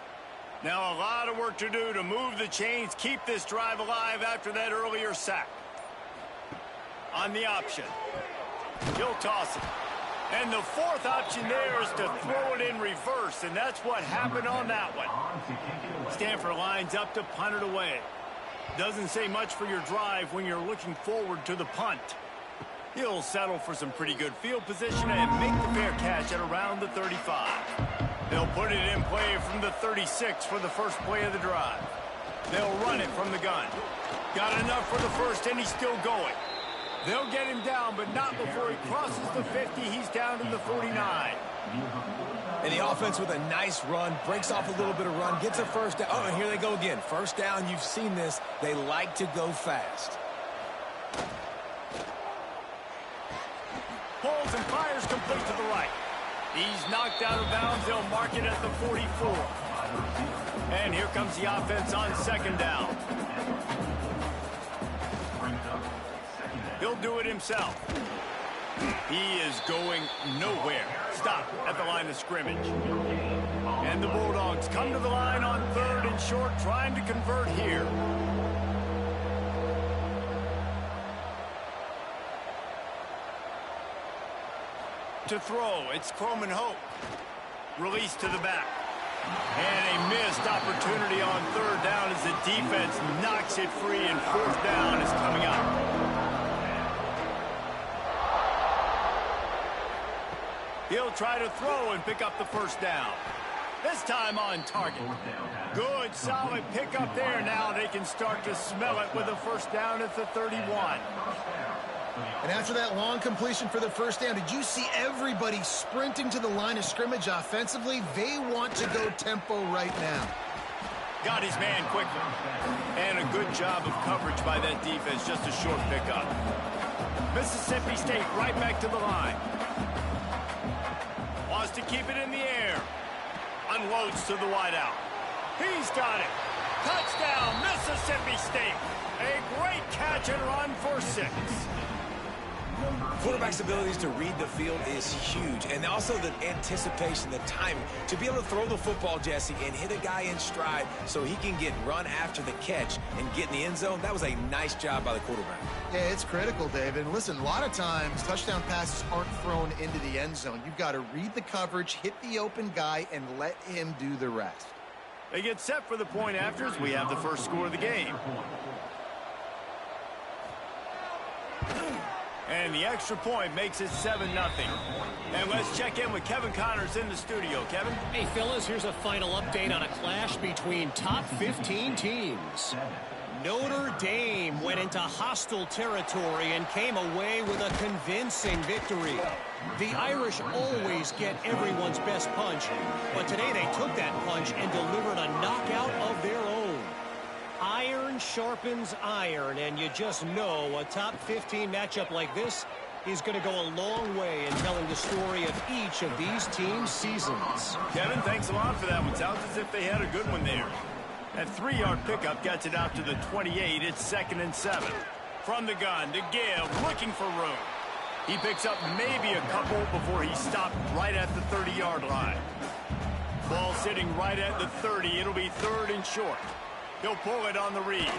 Now a lot of work to do to move the chains, keep this drive alive after that earlier sack. On the option. He'll toss it. And the 4th option there is to throw it in reverse, and that's what happened on that one. Stanford lines up to punt it away. Doesn't say much for your drive when you're looking forward to the punt. He'll settle for some pretty good field position and make the fair catch at around the 35. They'll put it in play from the 36 for the first play of the drive. They'll run it from the gun. Got enough for the first, and he's still going. They'll get him down, but not before he crosses the 50. He's down to the 49. And the offense with a nice run, breaks off a little bit of run, gets a first down. Oh, and here they go again. First down, you've seen this. They like to go fast. Pulls and fires complete to the right. He's knocked out of bounds. They'll mark it at the 44. And here comes the offense on 2nd down. He'll do it himself. He is going nowhere. Stop at the line of scrimmage. And the Bulldogs come to the line on 3rd and short, trying to convert here. To throw, it's Croman Hope. Release to the back. And a missed opportunity on 3rd down as the defense knocks it free, and 4th down is coming up. He'll try to throw and pick up the first down. This time on target. Good, solid pickup there. Now they can start to smell it with a first down at the 31. And after that long completion for the first down, did you see everybody sprinting to the line of scrimmage offensively? They want to go tempo right now. Got his man quickly. And a good job of coverage by that defense. Just a short pickup. Mississippi State right back to the line. Wants to keep it in the air. Unloads to the wideout. He's got it. Touchdown, Mississippi State. A great catch and run for 6. Quarterback's abilities to read the field is huge, and also the anticipation, the timing. To be able to throw the football, Jesse, and hit a guy in stride so he can get run after the catch and get in the end zone, that was a nice job by the quarterback. Yeah, it's critical, David. And listen, a lot of times touchdown passes aren't thrown into the end zone. You've got to read the coverage, hit the open guy, and let him do the rest. They get set for the point afters. We have the first score of the game. And the extra point makes it 7-0. And let's check in with Kevin Connors in the studio. Kevin? Hey, fellas, here's a final update on a clash between top 15 teams. Notre Dame went into hostile territory and came away with a convincing victory. The Irish always get everyone's best punch, but today they took that punch and delivered a knockout of their own. Iron sharpens iron, and you just know a top 15 matchup like this is going to go a long way in telling the story of each of these teams' seasons. Kevin, thanks a lot for that one. Sounds as if they had a good one there. That 3-yard pickup gets it out to the 28. It's 2nd and 7. From the gun to give, looking for room. He picks up maybe a couple before he stopped right at the 30-yard line. Ball sitting right at the 30. It'll be 3rd and short. He'll pull it on the read.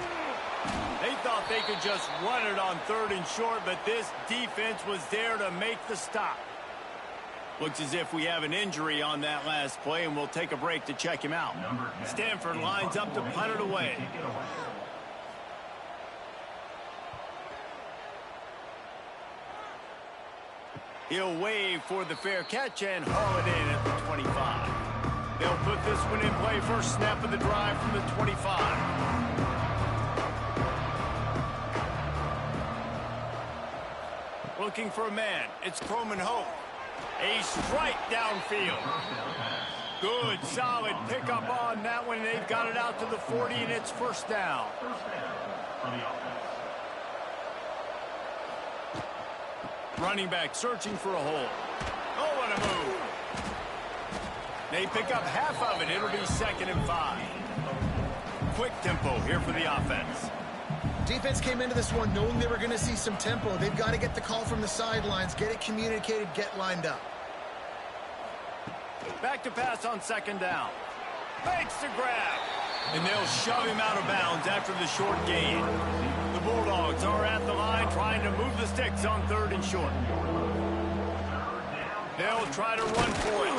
They thought they could just run it on 3rd and short, but this defense was there to make the stop. Looks as if we have an injury on that last play, and we'll take a break to check him out. Stanford lines up to punt it away. He'll wave for the fair catch and haul it in at the 25. They'll put this one in play first snap of the drive from the 25. Looking for a man. It's Croman Hope. A strike downfield. Good, solid pickup on that one. They've got it out to the 40, and it's first down. Running back searching for a hole. Oh, what a move. They pick up half of it. It'll be 2nd and 5. Quick tempo here for the offense. Defense came into this one knowing they were going to see some tempo. They've got to get the call from the sidelines, get it communicated, get lined up. Back to pass on 2nd down. Makes the grab. And they'll shove him out of bounds after the short gain. The Bulldogs are at the line trying to move the sticks on 3rd and short. They'll try to run for it.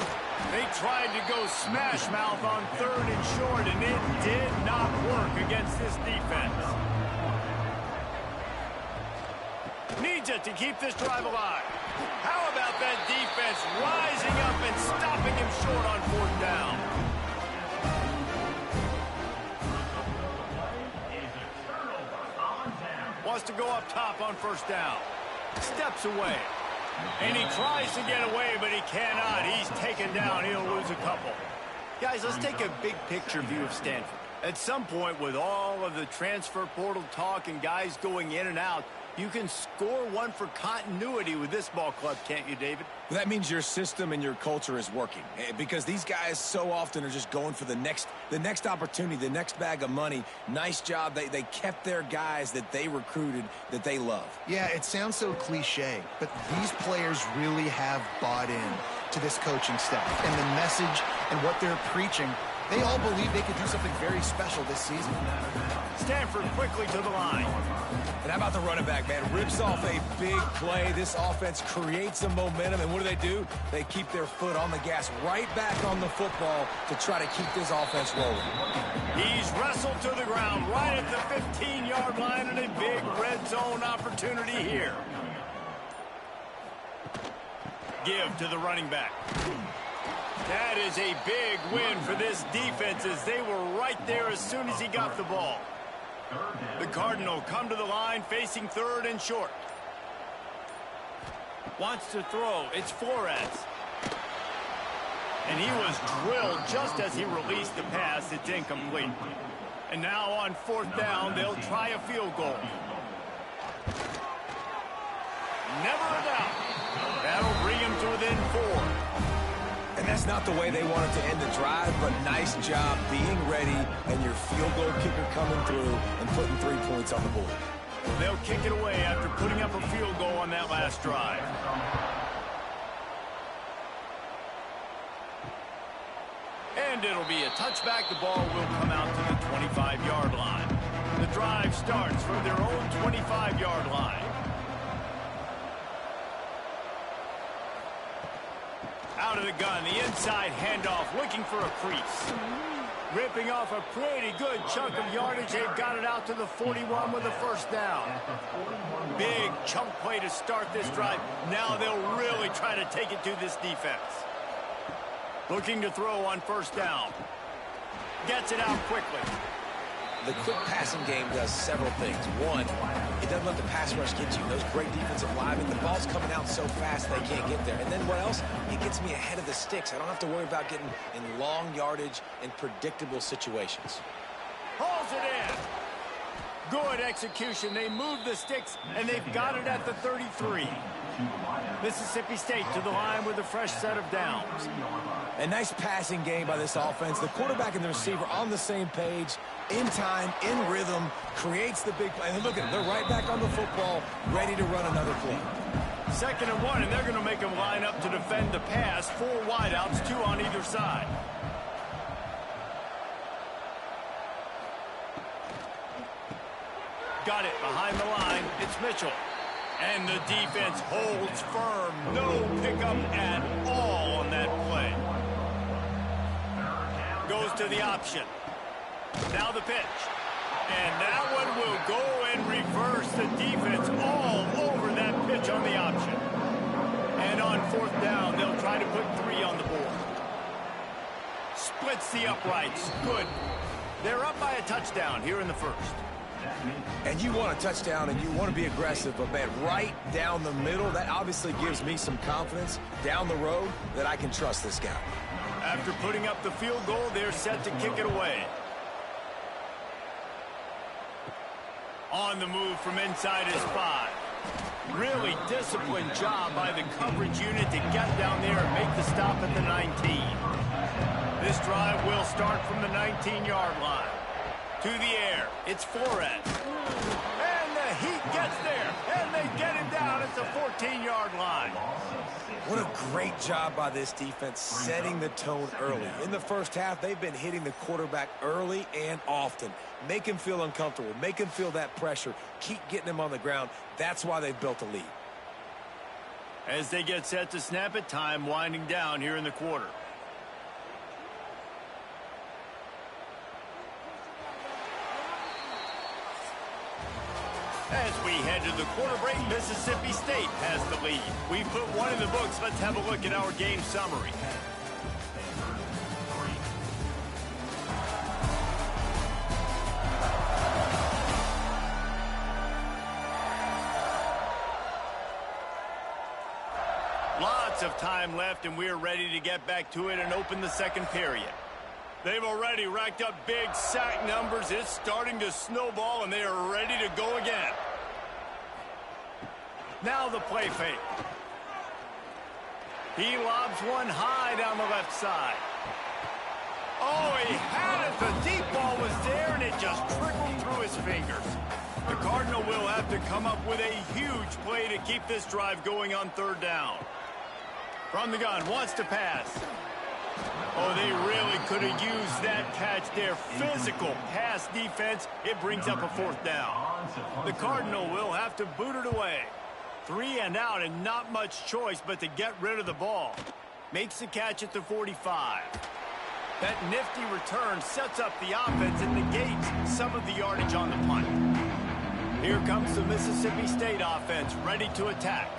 They tried to go smash mouth on 3rd and short, and it did not work against this defense. Needs it to keep this drive alive. How about that defense rising up and stopping him short on 4th down? Wants to go up top on 1st down. Steps away. And he tries to get away, but he cannot. He's taken down. He'll lose a couple. Guys, let's take a big picture view of Stanford. At some point, with all of the transfer portal talk and guys going in and out, you can score one for continuity with this ball club, can't you, David? Well, that means your system and your culture is working, because these guys so often are just going for the next opportunity, the next bag of money. Nice job. They kept their guys that they recruited, that they love. Yeah, it sounds so cliche, but these players really have bought in to this coaching staff and the message and what they're preaching. They all believe they could do something very special this season. Stanford quickly to the line. And how about the running back, man? Rips off a big play. This offense creates some momentum, and what do? They keep their foot on the gas, right back on the football to try to keep this offense rolling. He's wrestled to the ground right at the 15-yard line, and a big red zone opportunity here. Give to the running back. That is a big win for this defense, as they were right there as soon as he got the ball. The Cardinals come to the line facing 3rd and short. Wants to throw. It's Flores. And he was drilled just as he released the pass. It's incomplete. And now on 4th down, they'll try a field goal. Never a doubt. That'll bring him to within 4. And that's not the way they wanted to end the drive, but nice job being ready and your field goal kicker coming through and putting 3 points on the board. They'll kick it away after putting up a field goal on that last drive. And it'll be a touchback. The ball will come out to the 25-yard line. The drive starts from their own 25-yard line. Out of the gun, the inside handoff, looking for a crease. Ripping off a pretty good chunk of yardage. They've got it out to the 41 with a 1st down. Big chunk play to start this drive. Now they'll really try to take it to this defense. Looking to throw on 1st down. Gets it out quickly. The quick passing game does several things. One, it doesn't let the pass rush get you. Those great defensive linemen, the ball's coming out so fast they can't get there. And then what else? It gets me ahead of the sticks. I don't have to worry about getting in long yardage and predictable situations. Hauls it in. Good execution. They move the sticks, and they've got it at the 33. Mississippi State to the line with a fresh set of downs. A nice passing game by this offense. The quarterback and the receiver on the same page, in time, in rhythm, creates the big play. And look at them. They're right back on the football, ready to run another play. 2nd and 1, and they're going to make them line up to defend the pass. 4 wideouts, 2 on either side. Got it behind the line. It's Mitchell. And the defense holds firm. No pickup at all on that play. Goes to the option. Now the pitch. And that one will go and reverse the defense all over that pitch on the option. And on 4th down, they'll try to put 3 on the board. Splits the uprights. Good. They're up by a touchdown here in the first. And you want a touchdown and you want to be aggressive, but man, right down the middle, that obviously gives me some confidence down the road that I can trust this guy. After putting up the field goal, they're set to kick it away. On the move from inside his 5. Really disciplined job by the coverage unit to get down there and make the stop at the 19. This drive will start from the 19-yard line. To the air, it's Flores. And the Heat gets there, and they get him down at the 14-yard line. What a great job by this defense setting the tone early. In the first half, they've been hitting the quarterback early and often. Make him feel uncomfortable. Make him feel that pressure. Keep getting him on the ground. That's why they've built a lead. As they get set to snap it, time winding down here in the quarter. As we head to the quarter break, Mississippi State has the lead. We put one in the books. Let's have a look at our game summary. Lots of time left, and we're ready to get back to it and open the second period. They've already racked up big sack numbers. It's starting to snowball, and they are ready to go again. Now the play fake. He lobs one high down the left side. Oh, he had it. The deep ball was there, and it just trickled through his fingers. The Cardinal will have to come up with a huge play to keep this drive going on third down. From the gun, wants to pass. Oh, they really could have used that catch there. Physical pass defense. It brings up a fourth down. The Cardinal will have to boot it away. 3 and out, and not much choice but to get rid of the ball. Makes the catch at the 45. That nifty return sets up the offense and negates some of the yardage on the punt. Here comes the Mississippi State offense, ready to attack.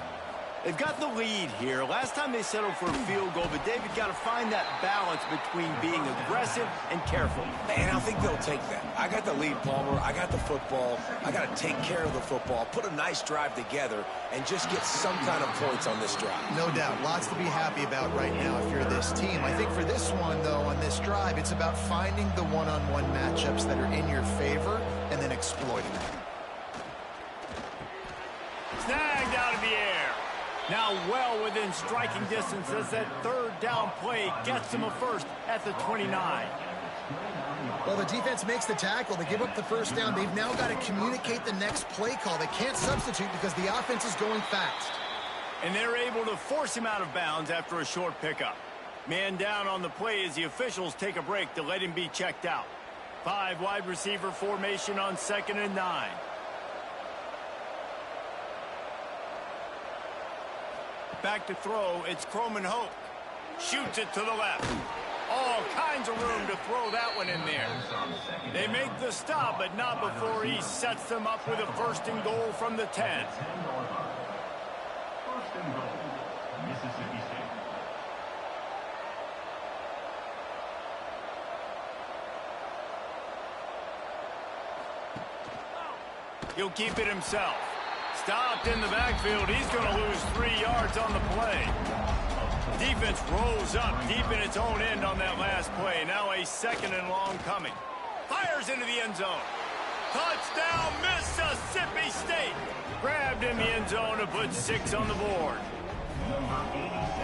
They've got the lead here. Last time they settled for a field goal, but David got to find that balance between being aggressive and careful. And I think they'll take that. I got the lead, Palmer. I got the football. I got to take care of the football, put a nice drive together, and just get some kind of points on this drive. No doubt. Lots to be happy about right now if you're this team. I think for this one, though, on this drive, it's about finding the one-on-one matchups that are in your favor and then exploiting them. Snagged out of the air. Now well within striking distance as that third down play gets them a first at the 29. Well, the defense makes the tackle. They give up the first down. They've now got to communicate the next play call. They can't substitute because the offense is going fast. And they're able to force him out of bounds after a short pickup. Man down on the play as the officials take a break to let him be checked out. 5 wide receiver formation on 2nd and 9. Back to throw, it's Croman Hope. Shoots it to the left. All kinds of room to throw that one in there. They make the stop, but not before he sets them up with a 1st and goal from the 10. 1st and goal, Mississippi State. He'll keep it himself. Stopped in the backfield. He's going to lose 3 yards on the play. Defense rolls up deep in its own end on that last play. Now a 2nd and long coming. Fires into the end zone. Touchdown, Mississippi State. Grabbed in the end zone to put 6 on the board.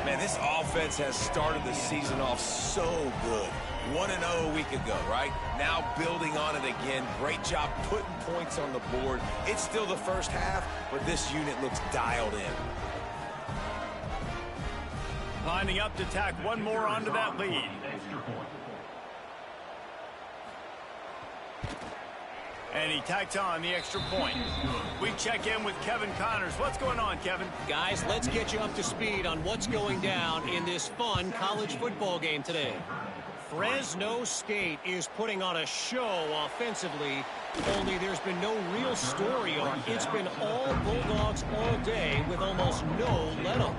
Man, this offense has started the season off so good. 1-0 a week ago, right? Now building on it again. Great job putting points on the board. It's still the first half, but this unit looks dialed in. Lining up to tack one more onto that lead. And he tacks on the extra point. We check in with Kevin Connors. What's going on, Kevin? Guys, let's get you up to speed on what's going down in this fun college football game today. Fresno State is putting on a show offensively, only there's been no real story arc. It's been all Bulldogs all day with almost no let-up.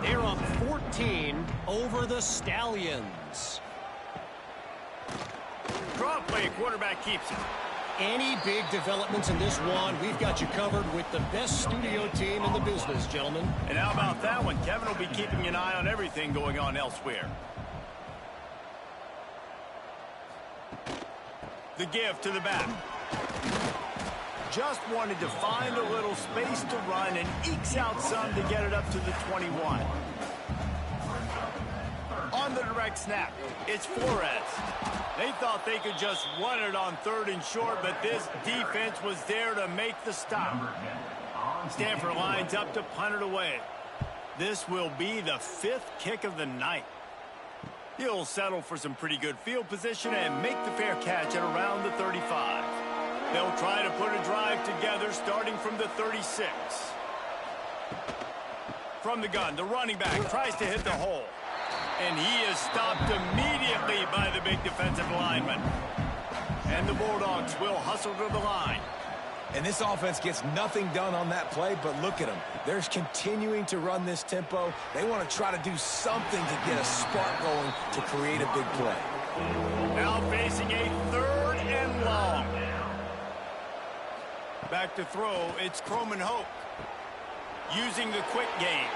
They're up 14 over the Stallions. draw play, a quarterback keeps it. Any big developments in this one, we've got you covered with the best studio team in the business, gentlemen. And how about that one? Kevin will be keeping an eye on everything going on elsewhere. The give to the back. Just wanted to find a little space to run and ekes out some to get it up to the 21. On the direct snap, it's Flores. They thought they could just run it on 3rd and short, but this defense was there to make the stop. Stanford lines up to punt it away. This will be the 5th kick of the night. He'll settle for some pretty good field position and make the fair catch at around the 35. They'll try to put a drive together starting from the 36. From the gun, the running back tries to hit the hole. And he is stopped immediately by the big defensive lineman. And the Bulldogs will hustle to the line. And this offense gets nothing done on that play, but look at them. They're continuing to run this tempo. They want to try to do something to get a spark going to create a big play. Now facing a 3rd and long. Back to throw, it's Croman Hoke. Using the quick game.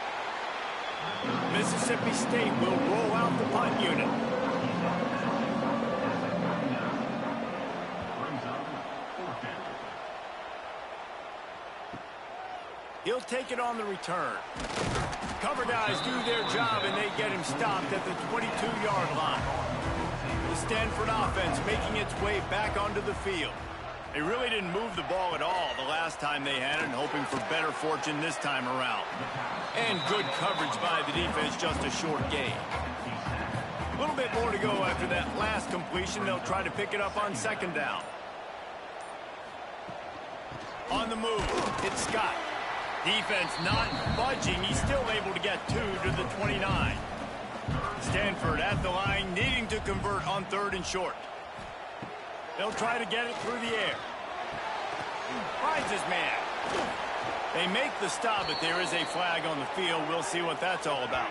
Mississippi State will roll out the punt unit. He'll take it on the return. Cover guys do their job, and they get him stopped at the 22-yard line. The Stanford offense making its way back onto the field. They really didn't move the ball at all the last time they had it, and hoping for better fortune this time around. And good coverage by the defense, just a short gain. A little bit more to go after that last completion. They'll try to pick it up on 2nd down. On the move, it's Scott. Defense not budging. He's still able to get 2 to the 29. Stanford at the line, needing to convert on 3rd and short. They'll try to get it through the air. Finds his man. They make the stop, but there is a flag on the field. We'll see what that's all about.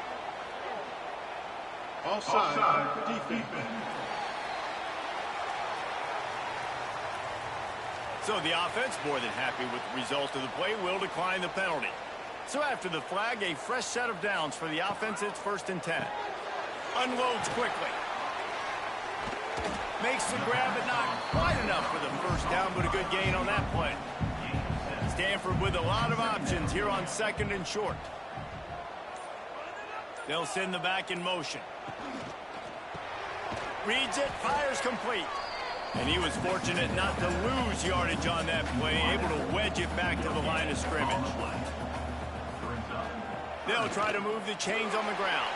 Offside, defense. So the offense, more than happy with the result of the play, will decline the penalty. So after the flag, a fresh set of downs for the offense. It's 1st and 10. Unloads quickly. Makes the grab, but not quite enough for the 1st down, but a good gain on that play. Stanford with a lot of options here on 2nd and short. They'll send the back in motion. Reads it, fires complete. And he was fortunate not to lose yardage on that play, able to wedge it back to the line of scrimmage. They'll try to move the chains on the ground.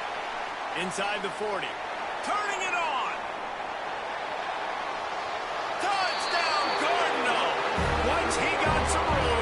Inside the 40. Turning it on! Touchdown, Cardinals! Once he got some room,